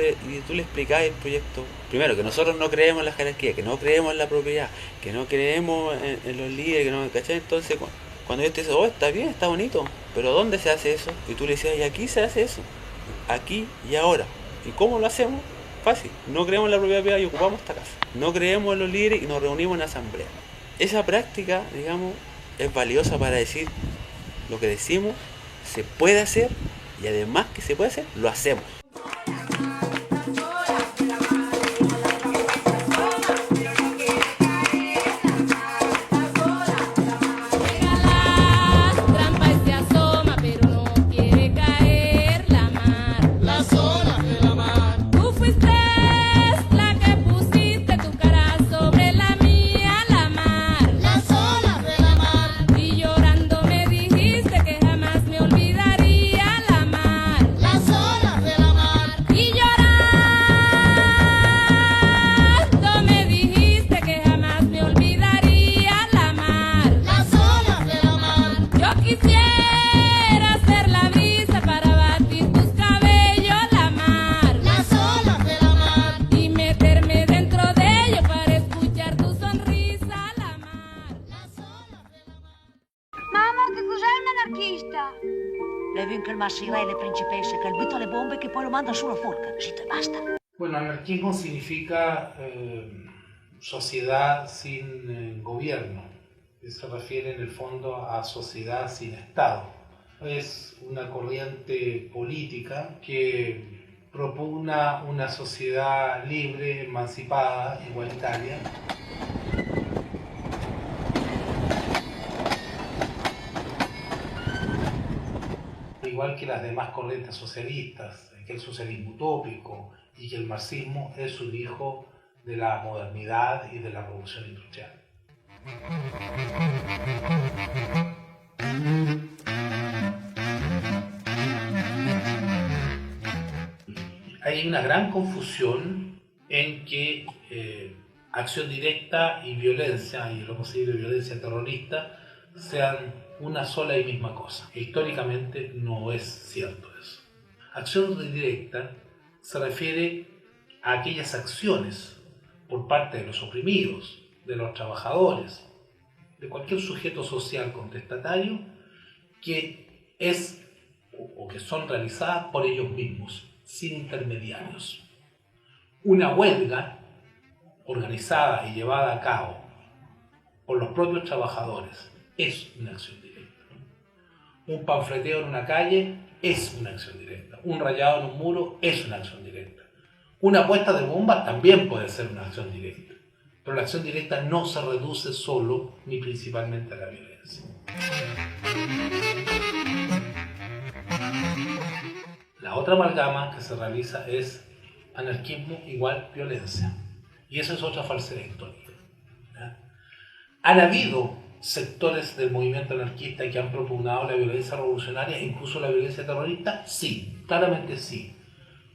le explicabas el proyecto. Primero, que nosotros no creemos en la jerarquía, que no creemos en la propiedad, que no creemos en los líderes, que no, ¿cachai? Entonces, cuando ellos te dicen, oh, está bien, está bonito, pero ¿dónde se hace eso? Y tú le decías, y aquí se hace eso, aquí y ahora. ¿Y cómo lo hacemos? Fácil, no creemos en la propiedad privada y ocupamos esta casa. No creemos en los líderes y nos reunimos en asamblea. Esa práctica, digamos, es valiosa para decir lo que decimos, se puede hacer, y además que se puede hacer, lo hacemos. Massiva e le principesse che invito alle bombe che poi lo mandano sulla forca. Zitto e basta. Bueno, anarquismo significa sociedad sin gobierno. Se refiere en el fondo a sociedad sin Estado. Es una corriente política que propugna una sociedad libre, emancipada, igualitaria. Igual que las demás corrientes socialistas, que el socialismo utópico y que el marxismo es un hijo de la modernidad y de la revolución industrial. Hay una gran confusión en que acción directa y violencia, y en lo posible violencia terrorista, sean una sola y misma cosa. Históricamente no es cierto eso. Acción directa se refiere a aquellas acciones por parte de los oprimidos, de los trabajadores, de cualquier sujeto social contestatario que es o que son realizadas por ellos mismos, sin intermediarios. Una huelga organizada y llevada a cabo por los propios trabajadores es una acción directa. Un panfleteo en una calle es una acción directa. Un rayado en un muro es una acción directa. Una puesta de bombas también puede ser una acción directa. Pero la acción directa no se reduce solo ni principalmente a la violencia. La otra amalgama que se realiza es anarquismo igual violencia. Y eso es otra falsedad histórica. Han habido sectores del movimiento anarquista que han propugnado la violencia revolucionaria e incluso la violencia terrorista. Sí, claramente sí.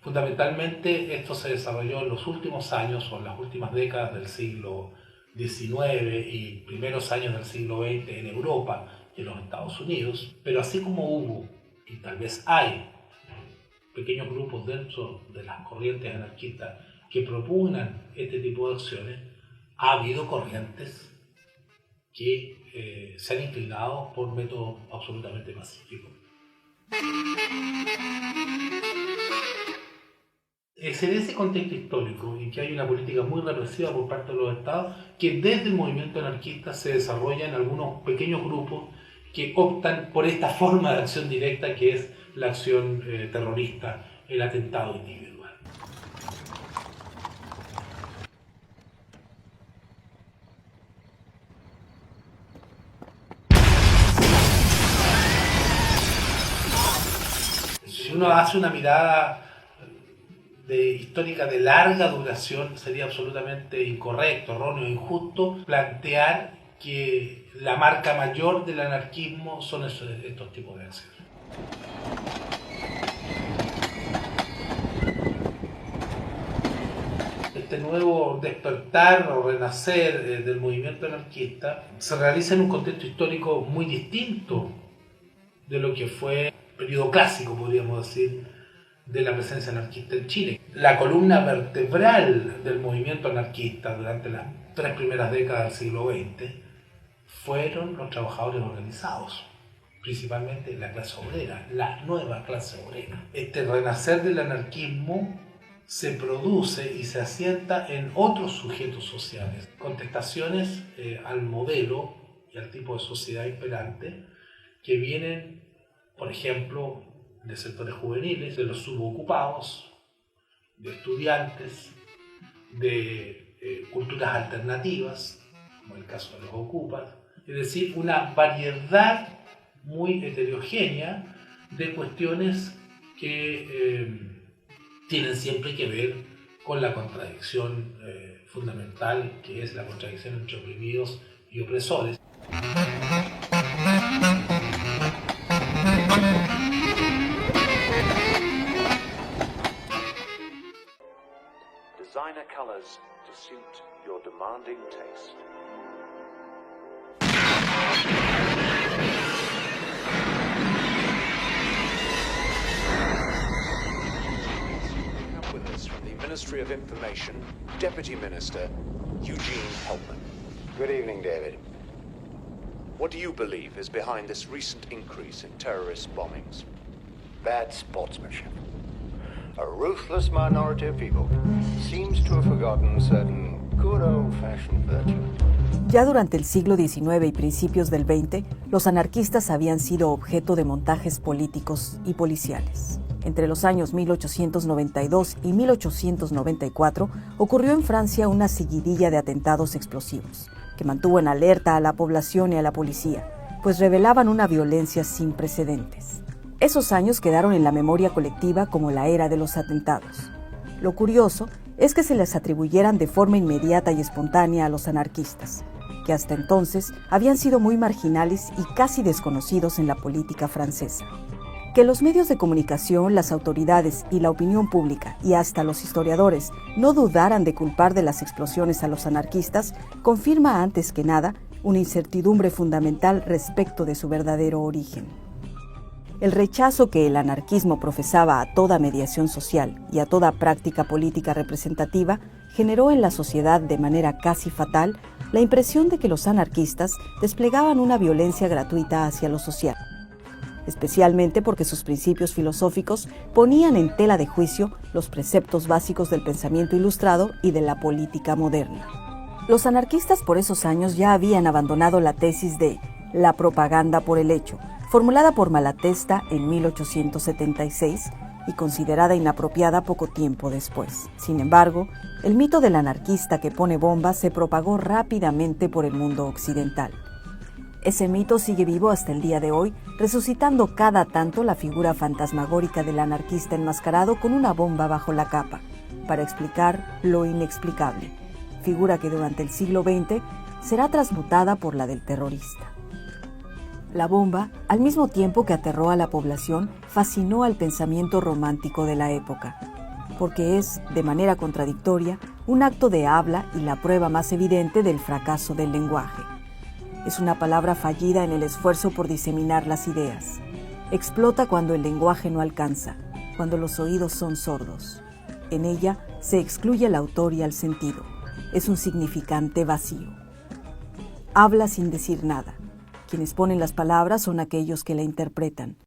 Fundamentalmente esto se desarrolló en los últimos años o en las últimas décadas del siglo XIX y primeros años del siglo XX en Europa y en los Estados Unidos. Pero así como hubo, y tal vez hay, pequeños grupos dentro de las corrientes anarquistas que propugnan este tipo de acciones, ha habido corrientes que se han inclinado por métodos absolutamente pacíficos. Es en ese contexto histórico en que hay una política muy represiva por parte de los estados que desde el movimiento anarquista se desarrollan algunos pequeños grupos que optan por esta forma de acción directa que es la acción terrorista, el atentado individual. Si uno hace una mirada histórica de larga duración, sería absolutamente incorrecto, erróneo, injusto plantear que la marca mayor del anarquismo son estos tipos de acciones. Este nuevo despertar o renacer del movimiento anarquista se realiza en un contexto histórico muy distinto de lo que fue el periodo clásico, podríamos decir, de la presencia anarquista en Chile. La columna vertebral del movimiento anarquista durante las 3 primeras décadas del siglo XX fueron los trabajadores organizados, principalmente la clase obrera, la nueva clase obrera. Este renacer del anarquismo se produce y se asienta en otros sujetos sociales, contestaciones al modelo y al tipo de sociedad imperante que vienen, por ejemplo, de sectores juveniles, de los subocupados, de estudiantes, de culturas alternativas, como el caso de los ocupas, es decir, una variedad muy heterogénea de cuestiones que tienen siempre que ver con la contradicción fundamental, que es la contradicción entre oprimidos y opresores. Designer colors to suit your demanding taste. With us from the Ministry of Information, Deputy Minister Eugene Peltman. Good evening, David. What do you believe is behind this recent increase in terrorist bombings? Bad sportsmanship. A ruthless minority of people seems to have forgotten certain good old-fashioned virtues. Ya durante el siglo XIX y principios del XX, los anarquistas habían sido objeto de montajes políticos y policiales. Entre los años 1892 y 1894 ocurrió en Francia una seguidilla de atentados explosivos, que mantuvo en alerta a la población y a la policía, pues revelaban una violencia sin precedentes. Esos años quedaron en la memoria colectiva como la era de los atentados. Lo curioso es que se les atribuyeran de forma inmediata y espontánea a los anarquistas, que hasta entonces habían sido muy marginales y casi desconocidos en la política francesa. Que los medios de comunicación, las autoridades y la opinión pública, y hasta los historiadores, no dudaran de culpar de las explosiones a los anarquistas, confirma antes que nada una incertidumbre fundamental respecto de su verdadero origen. El rechazo que el anarquismo profesaba a toda mediación social y a toda práctica política representativa generó en la sociedad de manera casi fatal la impresión de que los anarquistas desplegaban una violencia gratuita hacia lo social, especialmente porque sus principios filosóficos ponían en tela de juicio los preceptos básicos del pensamiento ilustrado y de la política moderna. Los anarquistas por esos años ya habían abandonado la tesis de la propaganda por el hecho, formulada por Malatesta en 1876 y considerada inapropiada poco tiempo después. Sin embargo, el mito del anarquista que pone bombas se propagó rápidamente por el mundo occidental. Ese mito sigue vivo hasta el día de hoy, resucitando cada tanto la figura fantasmagórica del anarquista enmascarado con una bomba bajo la capa, para explicar lo inexplicable, figura que durante el siglo XX será transmutada por la del terrorista. La bomba, al mismo tiempo que aterró a la población, fascinó al pensamiento romántico de la época, porque es, de manera contradictoria, un acto de habla y la prueba más evidente del fracaso del lenguaje. Es una palabra fallida en el esfuerzo por diseminar las ideas. Explota cuando el lenguaje no alcanza, cuando los oídos son sordos. En ella se excluye al autor y al sentido. Es un significante vacío. Habla sin decir nada. Quienes ponen las palabras son aquellos que la interpretan.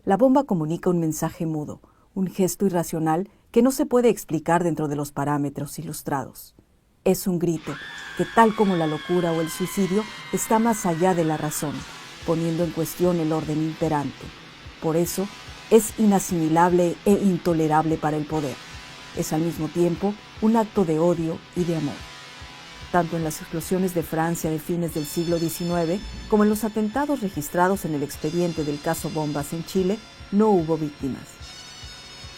La bomba comunica un mensaje mudo, un gesto irracional que no se puede explicar dentro de los parámetros ilustrados. Es un grito que, tal como la locura o el suicidio, está más allá de la razón, poniendo en cuestión el orden imperante. Por eso, es inasimilable e intolerable para el poder. Es al mismo tiempo un acto de odio y de amor. Tanto en las explosiones de Francia de fines del siglo XIX como en los atentados registrados en el expediente del caso Bombas en Chile, no hubo víctimas.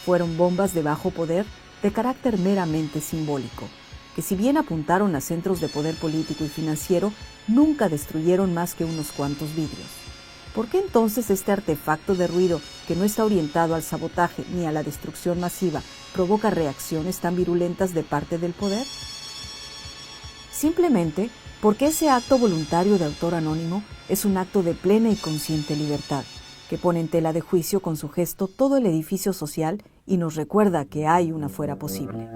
Fueron bombas de bajo poder de carácter meramente simbólico, que si bien apuntaron a centros de poder político y financiero, nunca destruyeron más que unos cuantos vidrios. ¿Por qué entonces este artefacto de ruido, que no está orientado al sabotaje ni a la destrucción masiva, provoca reacciones tan virulentas de parte del poder? Simplemente porque ese acto voluntario de autor anónimo es un acto de plena y consciente libertad, que pone en tela de juicio con su gesto todo el edificio social y nos recuerda que hay una fuera posible.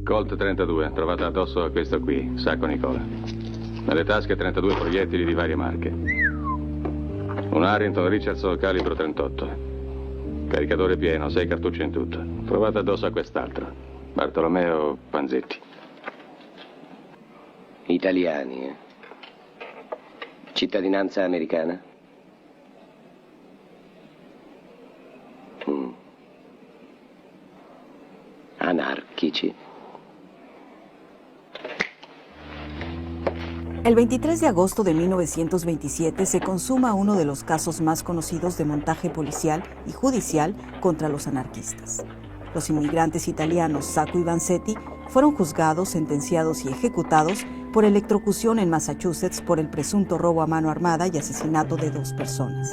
Colt 32, trovata addosso a questo qui, Sacco Nicola. Nelle tasche 32 proiettili di varie marche. Un Harrington Richardson calibro 38. Caricatore pieno, 6 cartucce in tutto. Trovata addosso a quest'altro, Bartolomeo Panzetti. Italiani, eh? Cittadinanza americana? Anarchici. El 23 de agosto de 1927 se consuma uno de los casos más conocidos de montaje policial y judicial contra los anarquistas. Los inmigrantes italianos Sacco y Vanzetti fueron juzgados, sentenciados y ejecutados por electrocución en Massachusetts por el presunto robo a mano armada y asesinato de 2 personas.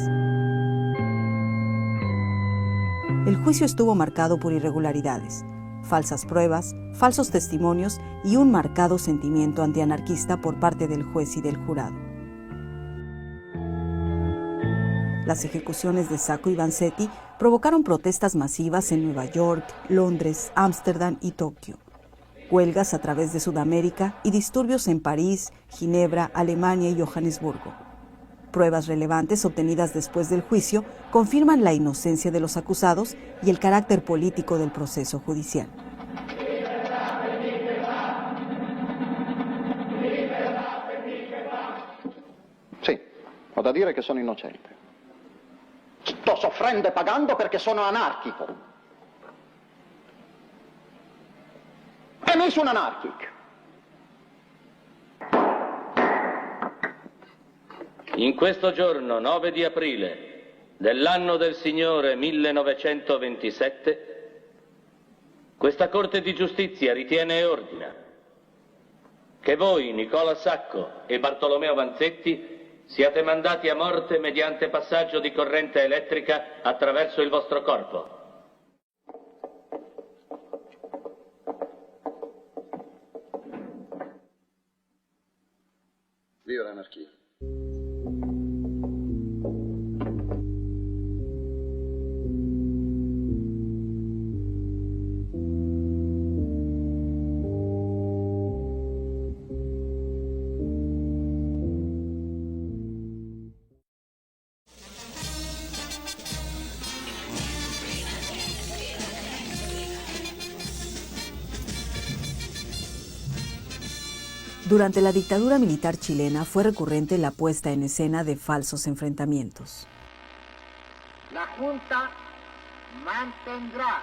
El juicio estuvo marcado por irregularidades, falsas pruebas, falsos testimonios y un marcado sentimiento antianarquista por parte del juez y del jurado. Las ejecuciones de Sacco y Vanzetti provocaron protestas masivas en Nueva York, Londres, Ámsterdam y Tokio, huelgas a través de Sudamérica y disturbios en París, Ginebra, Alemania y Johannesburgo. Pruebas relevantes obtenidas después del juicio confirman la inocencia de los acusados y el carácter político del proceso judicial. Sì, ho da dire che sono innocente. Sto soffrendo e pagando perché sono anarchico. E mi sono anarchico. In questo giorno, 9 di aprile dell'anno del Signore 1927, questa Corte di Giustizia ritiene e ordina che voi, Nicola Sacco e Bartolomeo Vanzetti, siate mandati a morte mediante passaggio di corrente elettrica attraverso il vostro corpo. Viva l'anarchia. Durante la dictadura militar chilena fue recurrente la puesta en escena de falsos enfrentamientos. La Junta mantendrá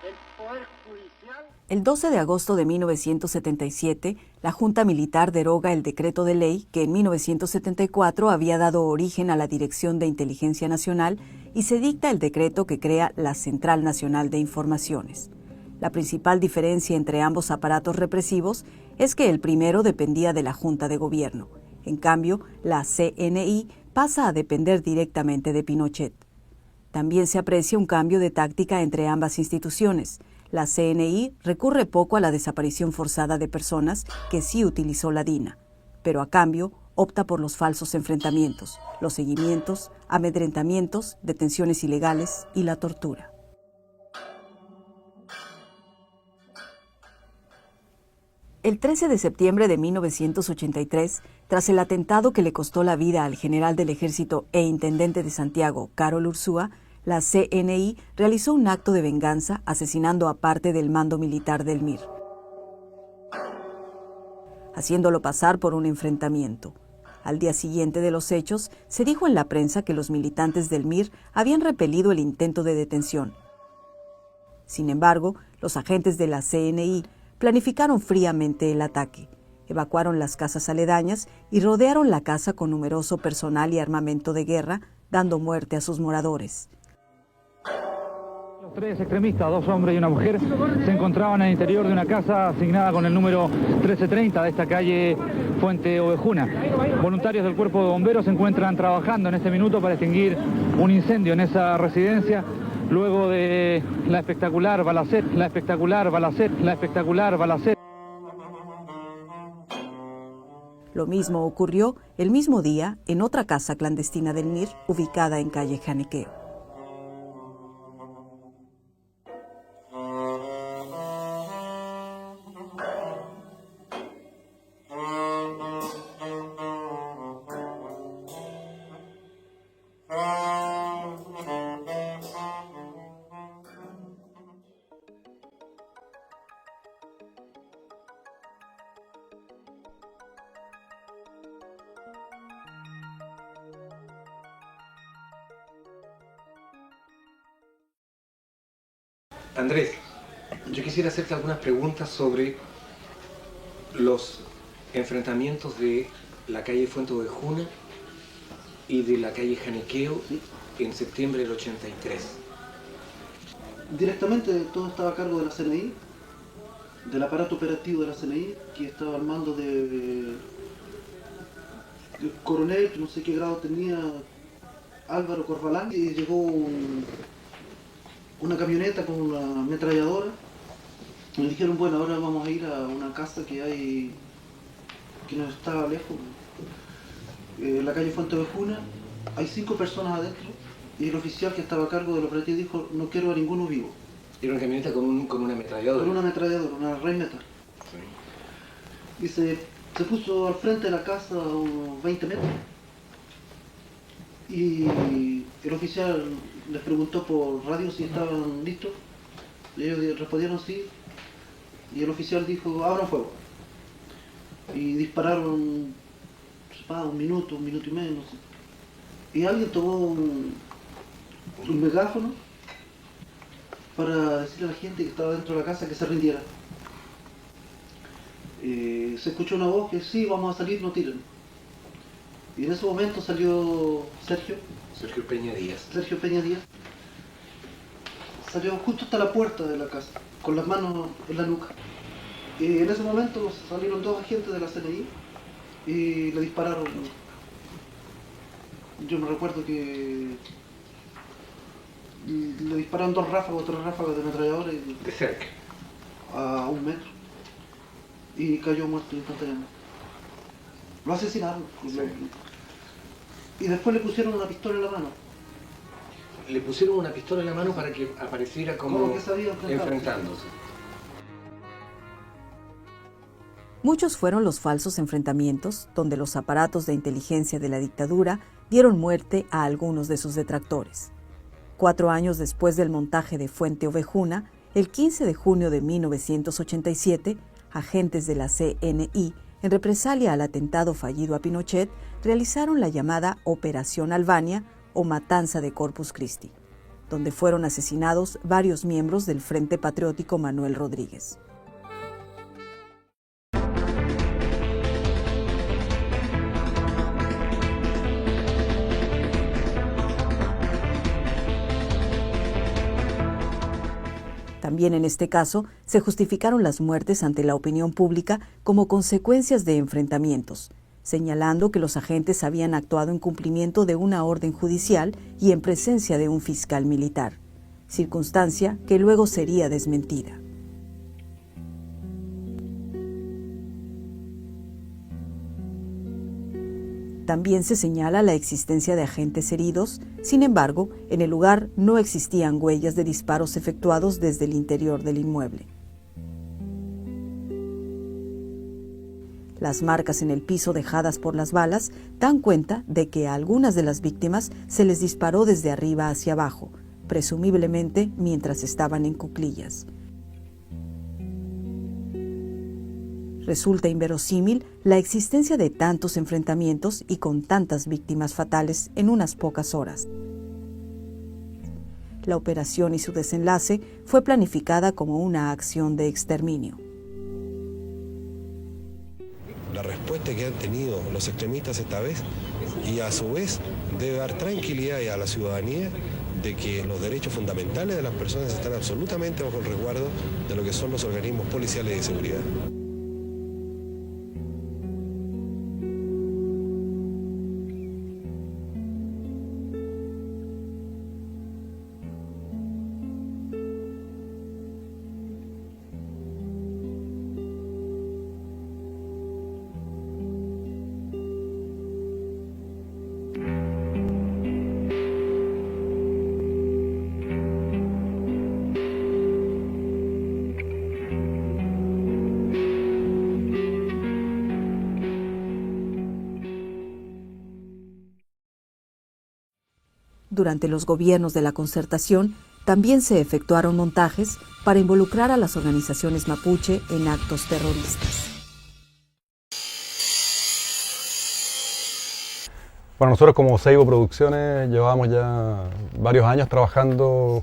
el poder judicial. El 12 de agosto de 1977, la Junta Militar deroga el decreto de ley que en 1974 había dado origen a la Dirección de Inteligencia Nacional y se dicta el decreto que crea la Central Nacional de Informaciones. La principal diferencia entre ambos aparatos represivos es que el primero dependía de la Junta de Gobierno. En cambio, la CNI pasa a depender directamente de Pinochet. También se aprecia un cambio de táctica entre ambas instituciones. La CNI recurre poco a la desaparición forzada de personas, que sí utilizó la DINA, pero a cambio opta por los falsos enfrentamientos, los seguimientos, amedrentamientos, detenciones ilegales y la tortura. El 13 de septiembre de 1983, tras el atentado que le costó la vida al general del ejército e intendente de Santiago, Carol Ursúa, la CNI realizó un acto de venganza asesinando a parte del mando militar del MIR, haciéndolo pasar por un enfrentamiento. Al día siguiente de los hechos, se dijo en la prensa que los militantes del MIR habían repelido el intento de detención. Sin embargo, los agentes de la CNI planificaron fríamente el ataque, evacuaron las casas aledañas y rodearon la casa con numeroso personal y armamento de guerra, dando muerte a sus moradores. Los tres extremistas, 2 hombres y una mujer, se encontraban en el interior de una casa asignada con el número 1330 de esta calle Fuente Ovejuna. Voluntarios del Cuerpo de Bomberos se encuentran trabajando en este minuto para extinguir un incendio en esa residencia, luego de la espectacular balacera. Lo mismo ocurrió el mismo día en otra casa clandestina del MIR, ubicada en calle Janequeo. Andrés, yo quisiera hacerte algunas preguntas sobre los enfrentamientos de la calle Fuente Ovejuna y de la calle Janequeo en septiembre del 83. Directamente todo estaba a cargo de la CNI, del aparato operativo de la CNI, que estaba al mando del coronel, que no sé qué grado tenía, Álvaro Corvalán, y llegó una camioneta con una ametralladora. Me dijeron, bueno, ahora vamos a ir a una casa que no está lejos, la calle Fuente Ovejuna. Hay 5 personas adentro y el oficial que estaba a cargo del operativo dijo, no quiero a ninguno vivo. Era una camioneta con una ametralladora. Con una ametralladora, una Rheinmetall. Sí. Y se puso al frente de la casa a unos 20 metros. Y el oficial les preguntó por radio si estaban listos. Ellos respondieron sí. Y el oficial dijo, abran fuego. Y dispararon, un minuto y medio, no sé. Y alguien tomó un megáfono para decirle a la gente que estaba dentro de la casa que se rindiera. Se escuchó una voz que sí, vamos a salir, no tiren. Y en ese momento salió Sergio Peña Díaz. Sergio Peña Díaz. Salió justo hasta la puerta de la casa, con las manos en la nuca. Y en ese momento salieron 2 agentes de la CNI y le dispararon. Yo me recuerdo que le dispararon 2 ráfagas, 3 ráfagas de ametralladora de cerca, a 1 metro, y cayó muerto instantáneamente. Lo asesinaron. Sí. Y después le pusieron una pistola en la mano. Le pusieron una pistola en la mano para que apareciera como que sabía enfrentándose. Muchos fueron los falsos enfrentamientos donde los aparatos de inteligencia de la dictadura dieron muerte a algunos de sus detractores. 4 años después del montaje de Fuente Ovejuna, el 15 de junio de 1987, agentes de la CNI, en represalia al atentado fallido a Pinochet, realizaron la llamada Operación Albania o Matanza de Corpus Christi, donde fueron asesinados varios miembros del Frente Patriótico Manuel Rodríguez. También en este caso se justificaron las muertes ante la opinión pública como consecuencias de enfrentamientos, señalando que los agentes habían actuado en cumplimiento de una orden judicial y en presencia de un fiscal militar, circunstancia que luego sería desmentida. También se señala la existencia de agentes heridos, sin embargo, en el lugar no existían huellas de disparos efectuados desde el interior del inmueble. Las marcas en el piso dejadas por las balas dan cuenta de que a algunas de las víctimas se les disparó desde arriba hacia abajo, presumiblemente mientras estaban en cuclillas. Resulta inverosímil la existencia de tantos enfrentamientos y con tantas víctimas fatales en unas pocas horas. La operación y su desenlace fue planificada como una acción de exterminio. La respuesta que han tenido los extremistas esta vez, y a su vez debe dar tranquilidad a la ciudadanía de que los derechos fundamentales de las personas están absolutamente bajo el resguardo de lo que son los organismos policiales de seguridad. Durante los gobiernos de la Concertación, también se efectuaron montajes para involucrar a las organizaciones mapuche en actos terroristas. Bueno, nosotros como Seibo Producciones llevábamos ya varios años trabajando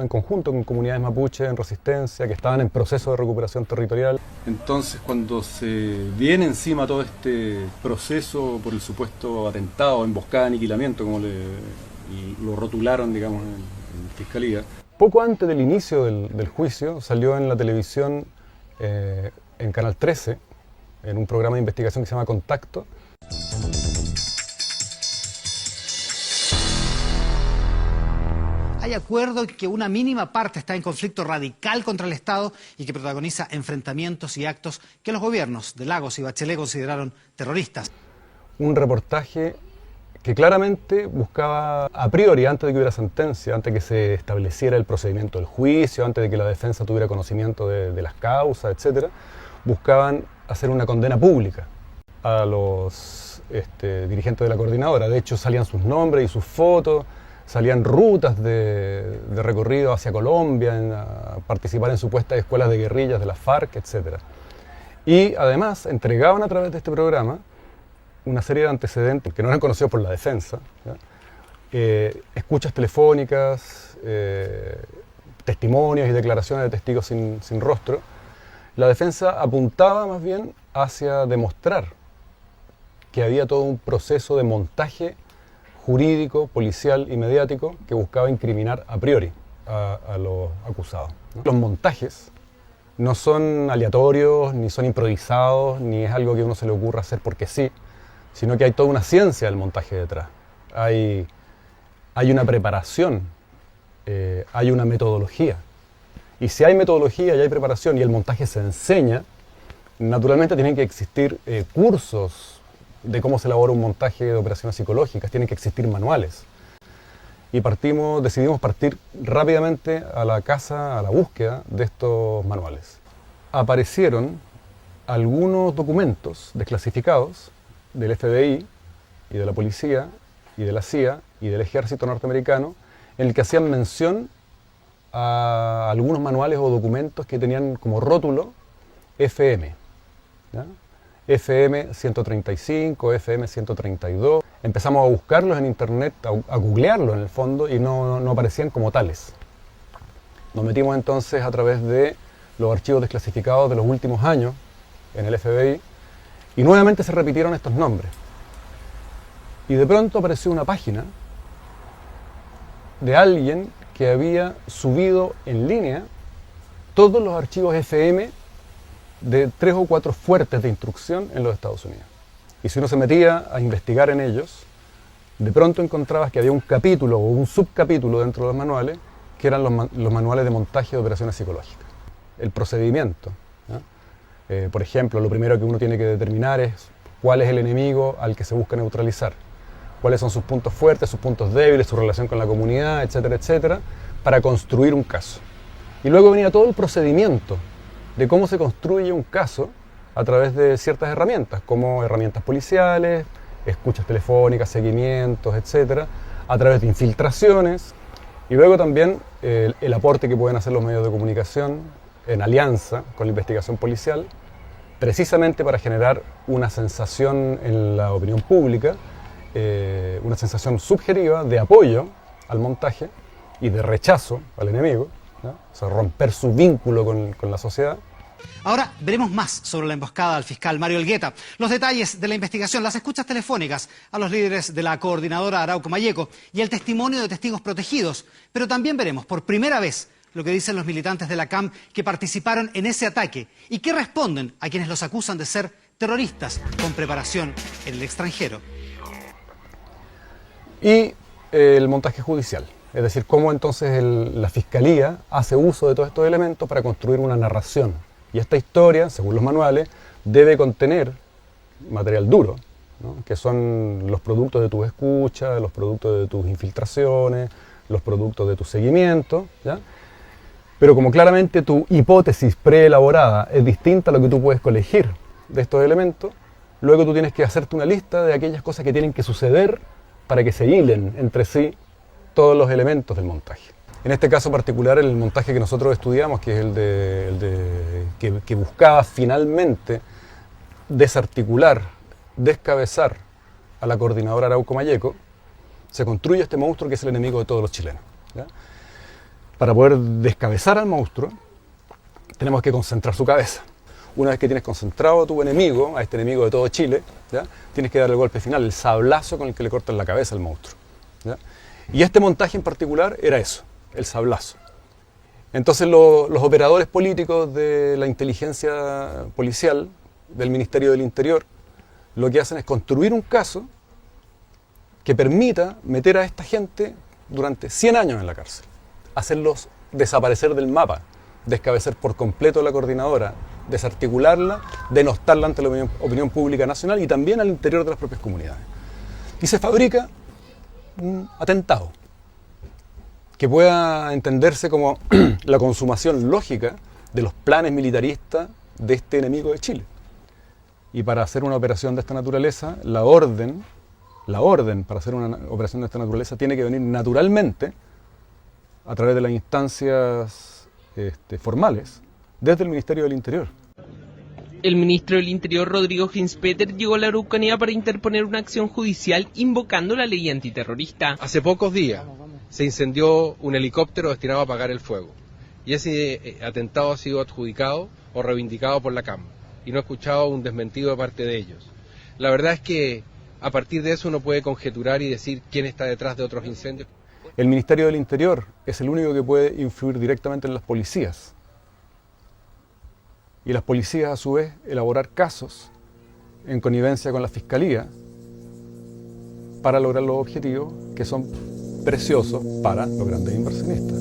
en conjunto con comunidades mapuche en resistencia, que estaban en proceso de recuperación territorial. Entonces, cuando se viene encima todo este proceso por el supuesto atentado, emboscada, aniquilamiento, como lo rotularon, digamos, en Fiscalía. Poco antes del inicio del juicio salió en la televisión, en Canal 13, en un programa de investigación que se llama Contacto. Hay acuerdo en que una mínima parte está en conflicto radical contra el Estado y que protagoniza enfrentamientos y actos que los gobiernos de Lagos y Bachelet consideraron terroristas. Un reportaje que claramente buscaba, a priori, antes de que hubiera sentencia, antes de que se estableciera el procedimiento del juicio, antes de que la defensa tuviera conocimiento de las causas, etc., buscaban hacer una condena pública a los dirigentes de la coordinadora. De hecho, salían sus nombres y sus fotos, salían rutas de recorrido hacia Colombia, a participar en supuestas escuelas de guerrillas de la FARC, etc. Y además entregaban a través de este programa una serie de antecedentes que no eran conocidos por la defensa, escuchas telefónicas, testimonios y declaraciones de testigos sin rostro. La defensa apuntaba más bien hacia demostrar que había todo un proceso de montaje jurídico, policial y mediático que buscaba incriminar a priori a los acusados, ¿no? Los montajes no son aleatorios, ni son improvisados, ni es algo que a uno se le ocurra hacer porque sí, sino que hay toda una ciencia del montaje detrás. Hay una preparación, hay una metodología. Y si hay metodología y hay preparación y el montaje se enseña, naturalmente tienen que existir cursos de cómo se elabora un montaje de operaciones psicológicas, tienen que existir manuales. Y decidimos partir rápidamente a la casa, a la búsqueda de estos manuales. Aparecieron algunos documentos desclasificados del FBI y de la policía y de la CIA y del ejército norteamericano, en el que hacían mención a algunos manuales o documentos que tenían como rótulo FM, ¿ya? FM 135, FM 132. Empezamos a buscarlos en internet, a googlearlos en el fondo, y no aparecían como tales. Nos metimos entonces a través de los archivos desclasificados de los últimos años en el FBI, y nuevamente se repitieron estos nombres. Y de pronto apareció una página de alguien que había subido en línea todos los archivos FM de 3 o 4 fuertes de instrucción en los Estados Unidos. Y si uno se metía a investigar en ellos, de pronto encontrabas que había un capítulo o un subcapítulo dentro de los manuales que eran los manuales de montaje de operaciones psicológicas. El procedimiento, ¿no? Por ejemplo, lo primero que uno tiene que determinar es cuál es el enemigo al que se busca neutralizar, cuáles son sus puntos fuertes, sus puntos débiles, su relación con la comunidad, etcétera, etcétera, para construir un caso. Y luego venía todo el procedimiento de cómo se construye un caso a través de ciertas herramientas, como herramientas policiales, escuchas telefónicas, seguimientos, etcétera, a través de infiltraciones, y luego también el aporte que pueden hacer los medios de comunicación en alianza con la investigación policial, precisamente para generar una sensación en la opinión pública, una sensación subjetiva de apoyo al montaje y de rechazo al enemigo, ¿no? O sea, romper su vínculo con la sociedad. Ahora veremos más sobre la emboscada al fiscal Mario Elgueta, los detalles de la investigación, las escuchas telefónicas a los líderes de la coordinadora Arauco Mayeco y el testimonio de testigos protegidos. Pero también veremos por primera vez lo que dicen los militantes de la CAM que participaron en ese ataque y que responden a quienes los acusan de ser terroristas con preparación en el extranjero. Y el montaje judicial, es decir, cómo entonces la Fiscalía hace uso de todos estos elementos para construir una narración. Y esta historia, según los manuales, debe contener material duro, ¿no? Que son los productos de tus escuchas, los productos de tus infiltraciones, los productos de tu seguimiento, ¿ya? Pero como claramente tu hipótesis preelaborada es distinta a lo que tú puedes colegir de estos elementos, luego tú tienes que hacerte una lista de aquellas cosas que tienen que suceder para que se hilen entre sí todos los elementos del montaje. En este caso particular, el montaje que nosotros estudiamos, que es que buscaba finalmente desarticular, descabezar a la coordinadora Arauco Mayeco, se construye este monstruo que es el enemigo de todos los chilenos, ¿ya? Para poder descabezar al monstruo, tenemos que concentrar su cabeza. Una vez que tienes concentrado a tu enemigo, a este enemigo de todo Chile, ¿ya? Tienes que dar el golpe final, el sablazo con el que le cortas la cabeza al monstruo, ¿ya? Y este montaje en particular era eso, el sablazo. Entonces los operadores políticos de la inteligencia policial, del Ministerio del Interior, lo que hacen es construir un caso que permita meter a esta gente durante 100 años en la cárcel, hacerlos desaparecer del mapa, descabezar por completo a la coordinadora, desarticularla, denostarla ante la opinión pública nacional y también al interior de las propias comunidades. Y se fabrica un atentado que pueda entenderse como la consumación lógica de los planes militaristas de este enemigo de Chile. Y para hacer una operación de esta naturaleza, la orden para hacer una operación de esta naturaleza tiene que venir naturalmente a través de las instancias formales desde el Ministerio del Interior. El ministro del Interior, Rodrigo Hinspeter, llegó a la Araucanía para interponer una acción judicial invocando la ley antiterrorista. Hace pocos días se incendió un helicóptero destinado a apagar el fuego. Y ese atentado ha sido adjudicado o reivindicado por la CAM. Y no he escuchado un desmentido de parte de ellos. La verdad es que a partir de eso uno puede conjeturar y decir quién está detrás de otros incendios. El Ministerio del Interior es el único que puede influir directamente en las policías. Y las policías, a su vez, elaborar casos en connivencia con la Fiscalía para lograr los objetivos que son preciosos para los grandes inversionistas.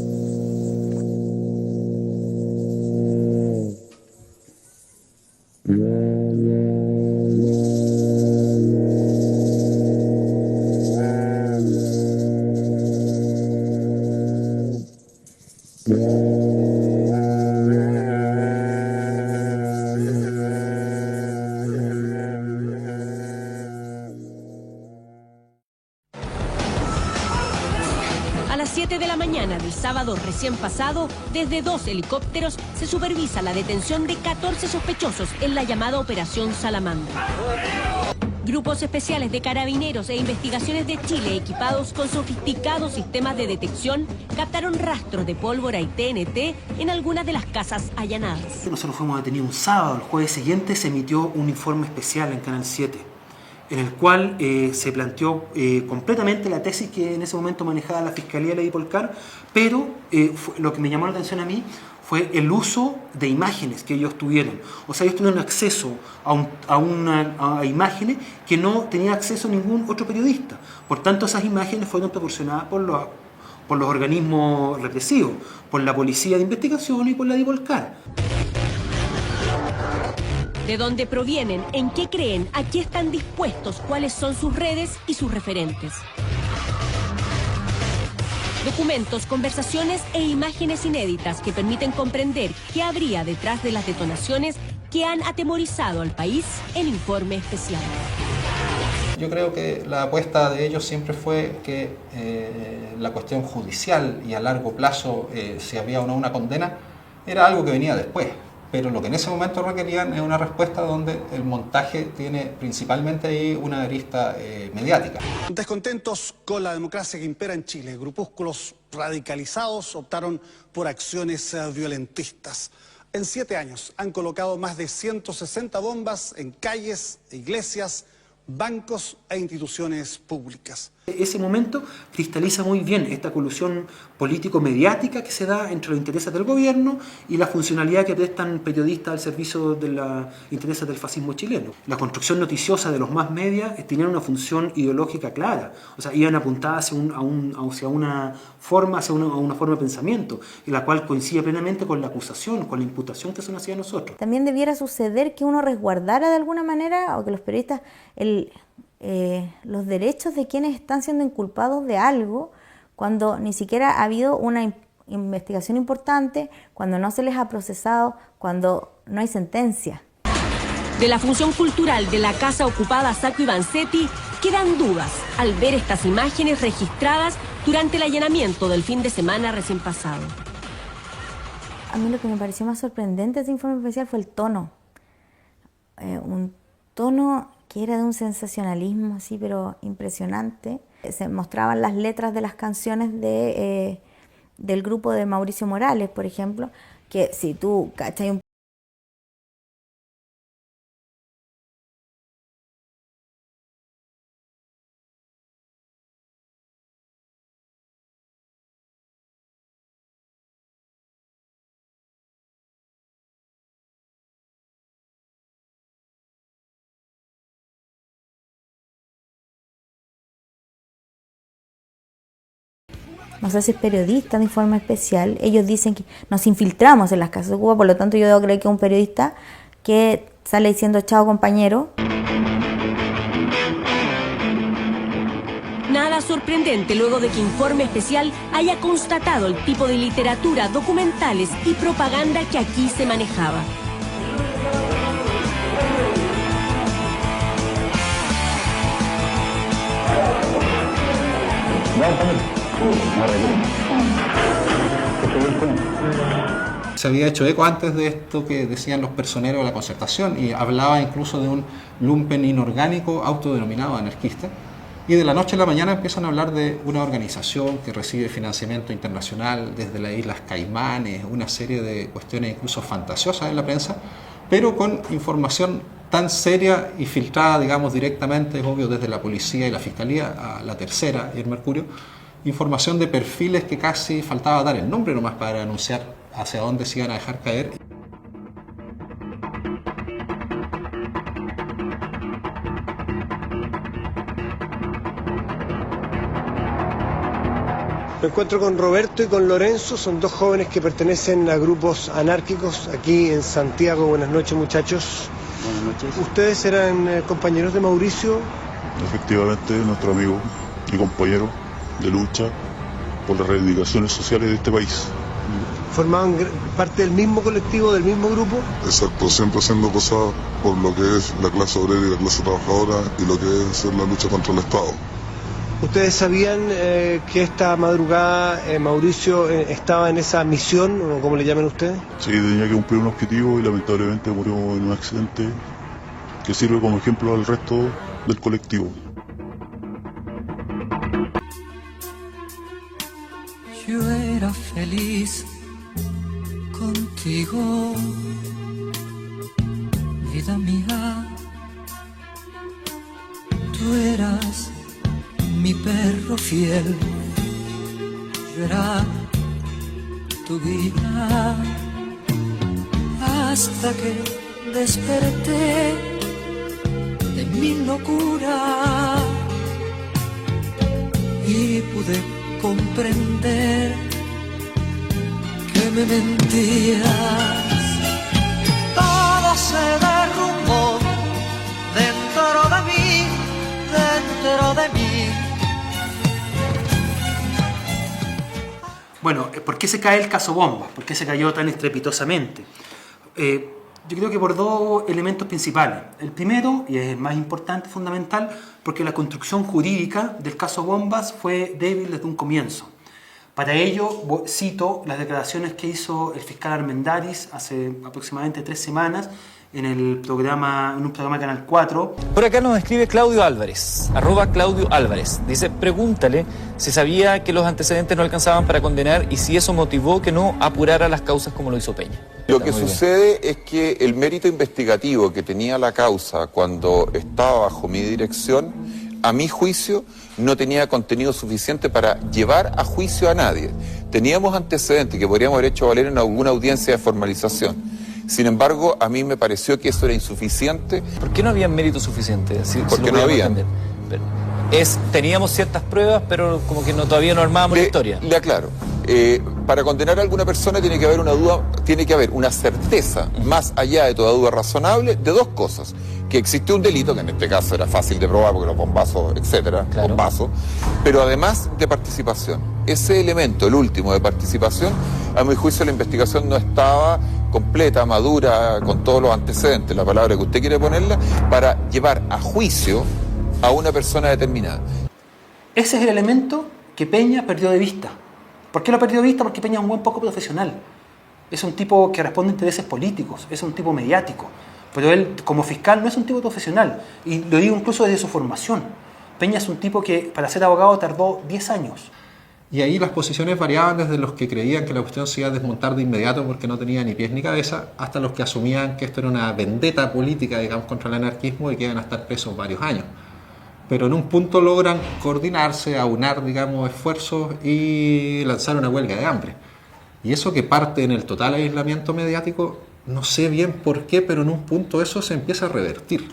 A las 7 de la mañana del sábado recién pasado, desde 2 helicópteros se supervisa la detención de 14 sospechosos en la llamada Operación Salamandra. Grupos especiales de carabineros e investigaciones de Chile equipados con sofisticados sistemas de detección captaron rastros de pólvora y TNT en algunas de las casas allanadas. Nosotros fuimos detenidos un sábado, el jueves siguiente se emitió un informe especial en Canal 7, en el cual se planteó completamente la tesis que en ese momento manejaba la Fiscalía de la Dipolcar, pero lo que me llamó la atención a mí fue el uso de imágenes que ellos tuvieron. O sea, ellos tuvieron acceso a imágenes que no tenía acceso ningún otro periodista. Por tanto, esas imágenes fueron proporcionadas por los organismos represivos, por la Policía de Investigación y por la Dipolcar. ¿De dónde provienen? ¿En qué creen? ¿A qué están dispuestos? ¿Cuáles son sus redes y sus referentes? Documentos, conversaciones e imágenes inéditas que permiten comprender qué habría detrás de las detonaciones que han atemorizado al país en Informe Especial. Yo creo que la apuesta de ellos siempre fue que la cuestión judicial y a largo plazo, si había o no una condena, era algo que venía después. Pero lo que en ese momento requerían es una respuesta donde el montaje tiene principalmente ahí una arista mediática. Descontentos con la democracia que impera en Chile, grupúsculos radicalizados optaron por acciones violentistas. En 7 años han colocado más de 160 bombas en calles, iglesias, bancos e instituciones públicas. Ese momento cristaliza muy bien esta colusión político-mediática que se da entre los intereses del gobierno y la funcionalidad que prestan periodistas al servicio de los intereses del fascismo chileno. La construcción noticiosa de los más media tenía una función ideológica clara, o sea, iban apuntadas hacia una forma de pensamiento, en la cual coincide plenamente con la acusación, con la imputación que se nos hacía a nosotros. También debiera suceder que uno resguardara de alguna manera, o que los periodistas, los derechos de quienes están siendo inculpados de algo, cuando ni siquiera ha habido una investigación importante, cuando no se les ha procesado, cuando no hay sentencia. De la función cultural de la casa ocupada Sacco y Vanzetti quedan dudas al ver estas imágenes registradas durante el allanamiento del fin de semana recién pasado. A mí lo que me pareció más sorprendente de este informe especial fue el tono. Un tono que era de un sensacionalismo así, pero impresionante. Se mostraban las letras de las canciones del grupo de Mauricio Morales, por ejemplo, que si tú cachai un no sé si es periodista de Informe Especial, ellos dicen que nos infiltramos en las casas de Cuba, por lo tanto yo debo creer que es un periodista que sale diciendo chao compañero. Nada sorprendente luego de que Informe Especial haya constatado el tipo de literatura, documentales y propaganda que aquí se manejaba. Se había hecho eco antes de esto que decían los personeros de la Concertación y hablaba incluso de un lumpen inorgánico autodenominado anarquista, y de la noche a la mañana empiezan a hablar de una organización que recibe financiamiento internacional desde las Islas Caimanes, una serie de cuestiones incluso fantasiosas en la prensa, pero con información tan seria y filtrada, digamos, directamente, es obvio, desde la policía y la fiscalía a La Tercera y el Mercurio, información de perfiles que casi faltaba dar el nombre nomás para anunciar hacia dónde se iban a dejar caer. Me encuentro con Roberto y con Lorenzo, son dos jóvenes que pertenecen a grupos anárquicos aquí en Santiago. Buenas noches, muchachos. Buenas noches. ¿Ustedes eran compañeros de Mauricio? Efectivamente, nuestro amigo y compañero de lucha por las reivindicaciones sociales de este país. ¿Formaban parte del mismo colectivo, del mismo grupo? Exacto, siempre haciendo cosas por lo que es la clase obrera y la clase trabajadora y lo que es la lucha contra el Estado. ¿Ustedes sabían que esta madrugada Mauricio estaba en esa misión, o como le llaman ustedes? Sí, tenía que cumplir un objetivo y lamentablemente murió en un accidente que sirve como ejemplo al resto del colectivo. Yo era feliz contigo, vida mía. Tú eras mi perro fiel, yo era tu guía, hasta que desperté de mi locura y pude comprender que me mentías. Todo se derrumbó dentro de mí, dentro de mí. Bueno, ¿por qué se cae el caso Bomba? ¿Por qué se cayó tan estrepitosamente? Yo creo que por dos elementos principales. El primero, y es el más importante, fundamental, porque la construcción jurídica del caso Bombas fue débil desde un comienzo. Para ello, cito las declaraciones que hizo el fiscal Armendáriz hace aproximadamente 3 semanas en un programa de Canal 4. Por acá nos escribe Claudio Álvarez, @Claudio Álvarez. Dice, pregúntale si sabía que los antecedentes no alcanzaban para condenar y si eso motivó que no apurara las causas como lo hizo Peña. Lo que sucede es que el mérito investigativo que tenía la causa cuando estaba bajo mi dirección, a mi juicio, no tenía contenido suficiente para llevar a juicio a nadie. Teníamos antecedentes que podríamos haber hecho valer en alguna audiencia de formalización. Sin embargo, a mí me pareció que eso era insuficiente. ¿Por qué no había mérito suficiente? Porque no había. Teníamos ciertas pruebas, pero como que todavía no armábamos la historia. Le aclaro. Para condenar a alguna persona tiene que haber una duda, tiene que haber una certeza, más allá de toda duda razonable, de dos cosas. Que existe un delito, que en este caso era fácil de probar porque los bombazos, etcétera, bombazos, pero además de participación. Ese elemento, el último de participación, a mi juicio la investigación no estaba completa, madura, con todos los antecedentes, la palabra que usted quiere ponerla, para llevar a juicio a una persona determinada. Ese es el elemento que Peña perdió de vista. ¿Por qué lo perdió de vista? Porque Peña es un buen poco profesional. Es un tipo que responde a intereses políticos, es un tipo mediático. Pero él, como fiscal, no es un tipo profesional. Y lo digo incluso desde su formación. Peña es un tipo que, para ser abogado, tardó 10 años. Y ahí las posiciones variaban desde los que creían que la cuestión se iba a desmontar de inmediato porque no tenía ni pies ni cabeza, hasta los que asumían que esto era una vendetta política, digamos, contra el anarquismo y que iban a estar presos varios años. Pero en un punto logran coordinarse, aunar, digamos, esfuerzos y lanzar una huelga de hambre. Y eso que parte en el total aislamiento mediático, no sé bien por qué, pero en un punto eso se empieza a revertir.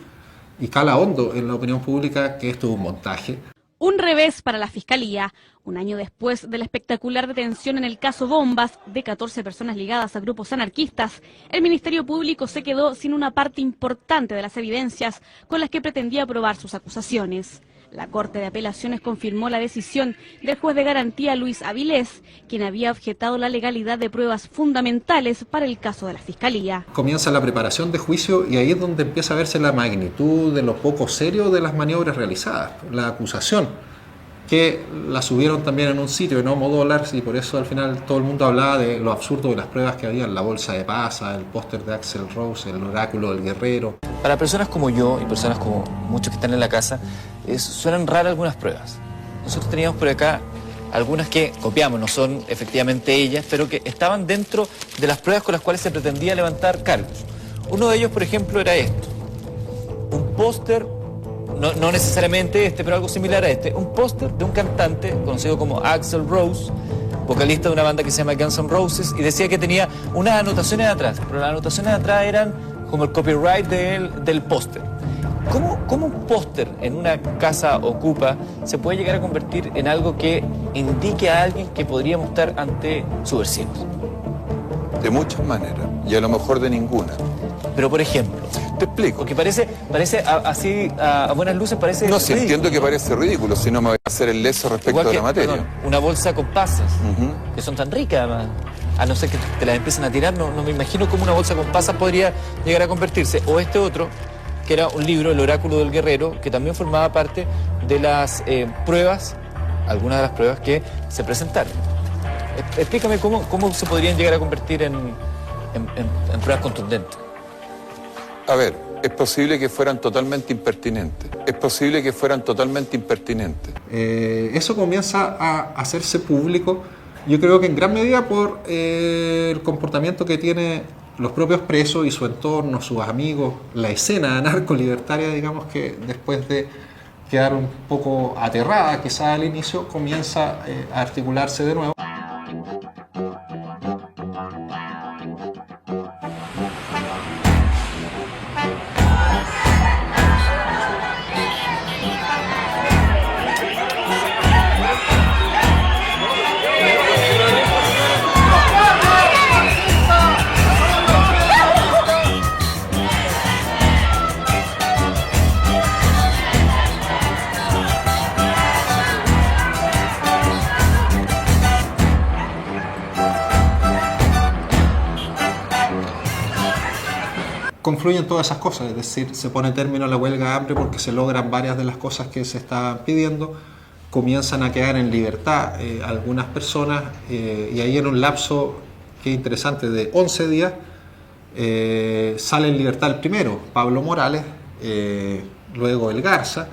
Y cala hondo en la opinión pública que esto es un montaje. Un revés para la Fiscalía. Un año después de la espectacular detención en el caso Bombas de 14 personas ligadas a grupos anarquistas, el Ministerio Público se quedó sin una parte importante de las evidencias con las que pretendía probar sus acusaciones. La Corte de Apelaciones confirmó la decisión del juez de garantía Luis Avilés, quien había objetado la legalidad de pruebas fundamentales para el caso de la Fiscalía. Comienza la preparación de juicio y ahí es donde empieza a verse la magnitud de lo poco serio de las maniobras realizadas. La acusación, que la subieron también en un sitio, en Homo Dólares, y por eso al final todo el mundo hablaba de lo absurdo de las pruebas que había en la bolsa de pasa, el póster de Axl Rose, el oráculo del guerrero. Para personas como yo y personas como muchos que están en la casa, suenan raras algunas pruebas. Nosotros teníamos por acá algunas que copiamos, no son efectivamente ellas, pero que estaban dentro de las pruebas con las cuales se pretendía levantar cargos. Uno de ellos, por ejemplo, era esto. Un póster, no necesariamente pero algo similar a este, un póster de un cantante conocido como Axl Rose, vocalista de una banda que se llama Guns N' Roses, y decía que tenía unas anotaciones atrás, pero las anotaciones atrás eran como el copyright del póster. ¿Cómo un póster en una casa ocupa se puede llegar a convertir en algo que indique a alguien que podríamos estar ante subversivos? De muchas maneras, y a lo mejor de ninguna. Pero por ejemplo, te explico. Porque parece así a buenas luces parece no, si ridículo. Entiendo que parece ridículo, si no me voy a hacer el leso respecto de la materia. Perdón, una bolsa con pasas, que son tan ricas además. A no ser que te las empiecen a tirar, no me imagino cómo una bolsa con pasas podría llegar a convertirse. O este otro, que era un libro, El oráculo del guerrero, que también formaba parte de las pruebas, algunas de las pruebas que se presentaron. Explícame cómo se podrían llegar a convertir en pruebas contundentes. A ver, es posible que fueran totalmente impertinentes. Eso comienza a hacerse público, yo creo que en gran medida por el comportamiento que tienen los propios presos y su entorno, sus amigos, la escena anarco-libertaria, digamos, que después de quedar un poco aterrada quizás al inicio, comienza a articularse de nuevo. confluyen todas esas cosas, es decir, se pone término a la huelga de hambre porque se logran varias de las cosas que se estaban pidiendo, comienzan a quedar en libertad algunas personas y ahí en un lapso que es interesante de 11 días sale en libertad el primero, Pablo Morales, luego el Garza,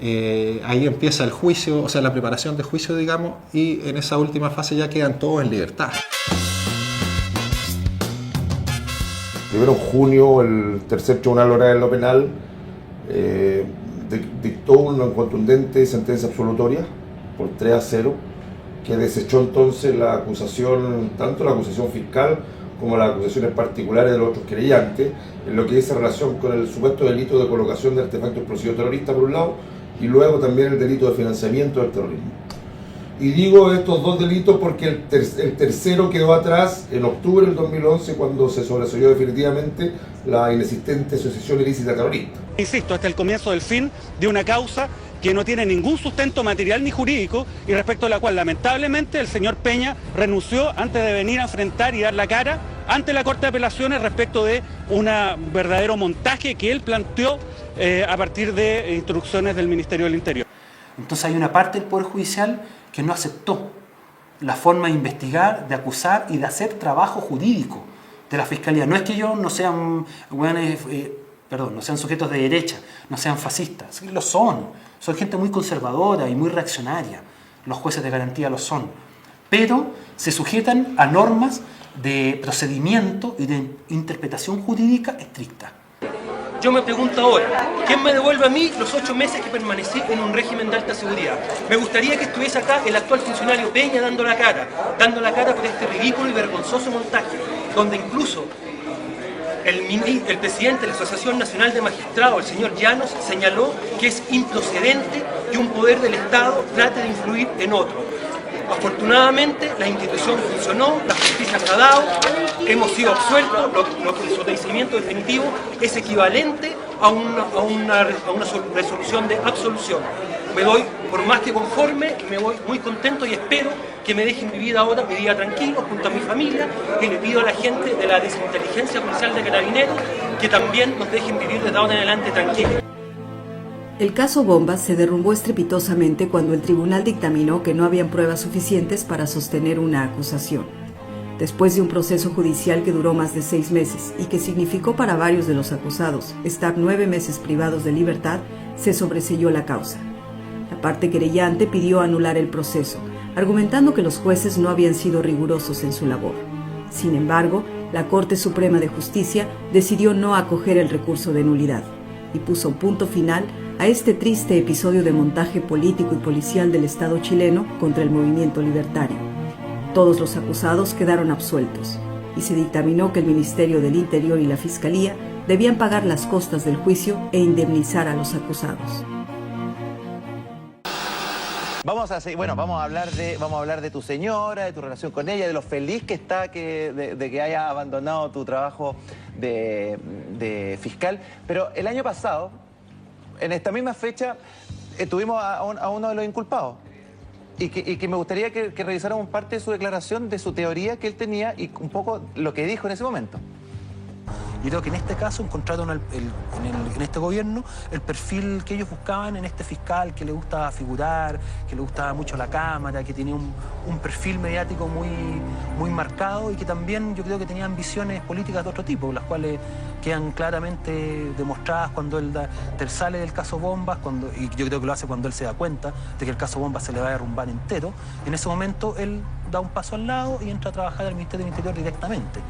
ahí empieza el juicio, o sea la preparación de juicio digamos, y en esa última fase ya quedan todos en libertad. Primero en junio el tercer tribunal oral en lo penal dictó una contundente sentencia absolutoria por 3-0 que desechó entonces la acusación, tanto la acusación fiscal como las acusaciones particulares de los otros querellantes en lo que dice relación con el supuesto delito de colocación de artefacto explosivo terrorista por un lado y luego también el delito de financiamiento del terrorismo. Y digo estos dos delitos porque el tercero quedó atrás en octubre del 2011 cuando se sobreseyó definitivamente la inexistente asociación ilícita terrorista. Insisto, este es el comienzo del fin de una causa que no tiene ningún sustento material ni jurídico y respecto a la cual lamentablemente el señor Peña renunció antes de venir a enfrentar y dar la cara ante la Corte de Apelaciones respecto de un verdadero montaje que él planteó a partir de instrucciones del Ministerio del Interior. Entonces hay una parte del Poder Judicial que no aceptó la forma de investigar, de acusar y de hacer trabajo jurídico de la Fiscalía. No es que ellos no sean, no sean sujetos de derecha, no sean fascistas, sí lo son gente muy conservadora y muy reaccionaria, los jueces de garantía lo son, pero se sujetan a normas de procedimiento y de interpretación jurídica estricta. Yo me pregunto ahora, ¿quién me devuelve a mí los 8 meses que permanecí en un régimen de alta seguridad? Me gustaría que estuviese acá el actual funcionario Peña dando la cara por este ridículo y vergonzoso montaje, donde incluso el presidente de la Asociación Nacional de Magistrados, el señor Llanos, señaló que es improcedente que un poder del Estado trate de influir en otro. Afortunadamente la institución funcionó, la justicia se ha dado, hemos sido absueltos, el sometimiento definitivo es equivalente a una resolución de absolución. Me doy por más que conforme y me voy muy contento y espero que me dejen vivir ahora mi día tranquilo junto a mi familia y le pido a la gente de la desinteligencia policial de Carabineros que también nos dejen vivir de ahora en adelante tranquilos. El caso Bombas se derrumbó estrepitosamente cuando el tribunal dictaminó que no habían pruebas suficientes para sostener una acusación. Después de un proceso judicial que duró más de 6 meses y que significó para varios de los acusados estar 9 meses privados de libertad, se sobreseyó la causa. La parte querellante pidió anular el proceso, argumentando que los jueces no habían sido rigurosos en su labor. Sin embargo, la Corte Suprema de Justicia decidió no acoger el recurso de nulidad y puso punto final a este triste episodio de montaje político y policial del Estado chileno contra el movimiento libertario. Todos los acusados quedaron absueltos y se dictaminó que el Ministerio del Interior y la Fiscalía debían pagar las costas del juicio e indemnizar a los acusados. Vamos a hablar de tu señora, de tu relación con ella, de lo feliz que está de que haya abandonado tu trabajo de fiscal. Pero el año pasado, en esta misma fecha, tuvimos a uno de los inculpados. Y que me gustaría que revisáramos parte de su declaración, de su teoría que él tenía y un poco lo que dijo en ese momento. Yo creo que en este caso encontraron en este gobierno el perfil que ellos buscaban en este fiscal, que le gustaba figurar, que le gustaba mucho la cámara, que tenía un perfil mediático muy marcado y que también yo creo que tenía ambiciones políticas de otro tipo, las cuales quedan claramente demostradas cuando él sale del caso Bombas, y yo creo que lo hace cuando él se da cuenta de que el caso Bombas se le va a derrumbar entero. En ese momento él da un paso al lado y entra a trabajar al Ministerio del Interior directamente.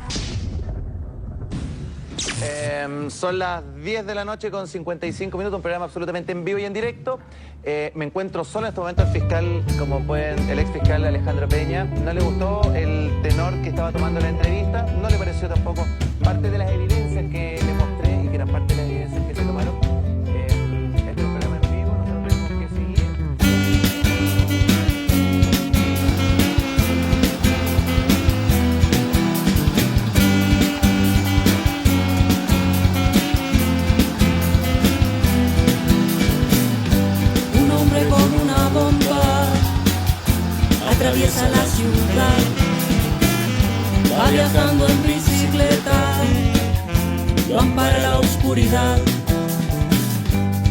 Son las 10 de la noche con 55 minutos, un programa absolutamente en vivo y en directo. Me encuentro solo en este momento el fiscal, el ex fiscal Alejandro Peña. No le gustó el tenor que estaba tomando la entrevista, no le pareció tampoco parte de las evidencias que le mostré y que eran parte de las evidencias que se tomaron. Este es un programa en vivo, nosotros tenemos que seguir. Con una bomba atraviesa la ciudad, va viajando en bicicleta lo ampara la oscuridad.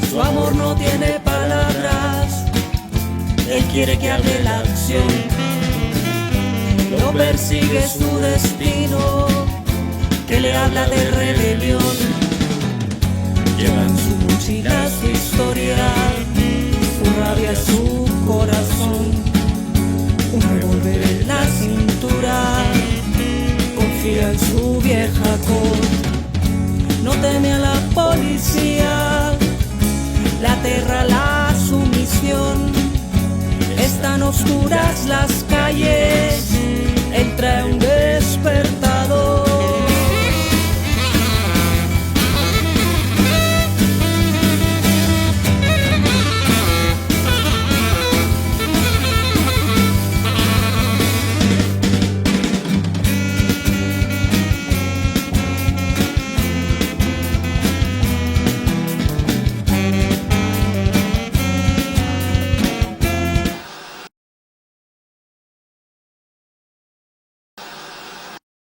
Su amor no tiene palabras, él quiere que hable la acción. Lo persigue su destino, que le habla de rebelión. Lleva en su mochila su historia, su rabia, su corazón, un revólver en la cintura, confía en su vieja cor. No teme a la policía, la aterra la sumisión. Están oscuras las calles, él trae un despertar.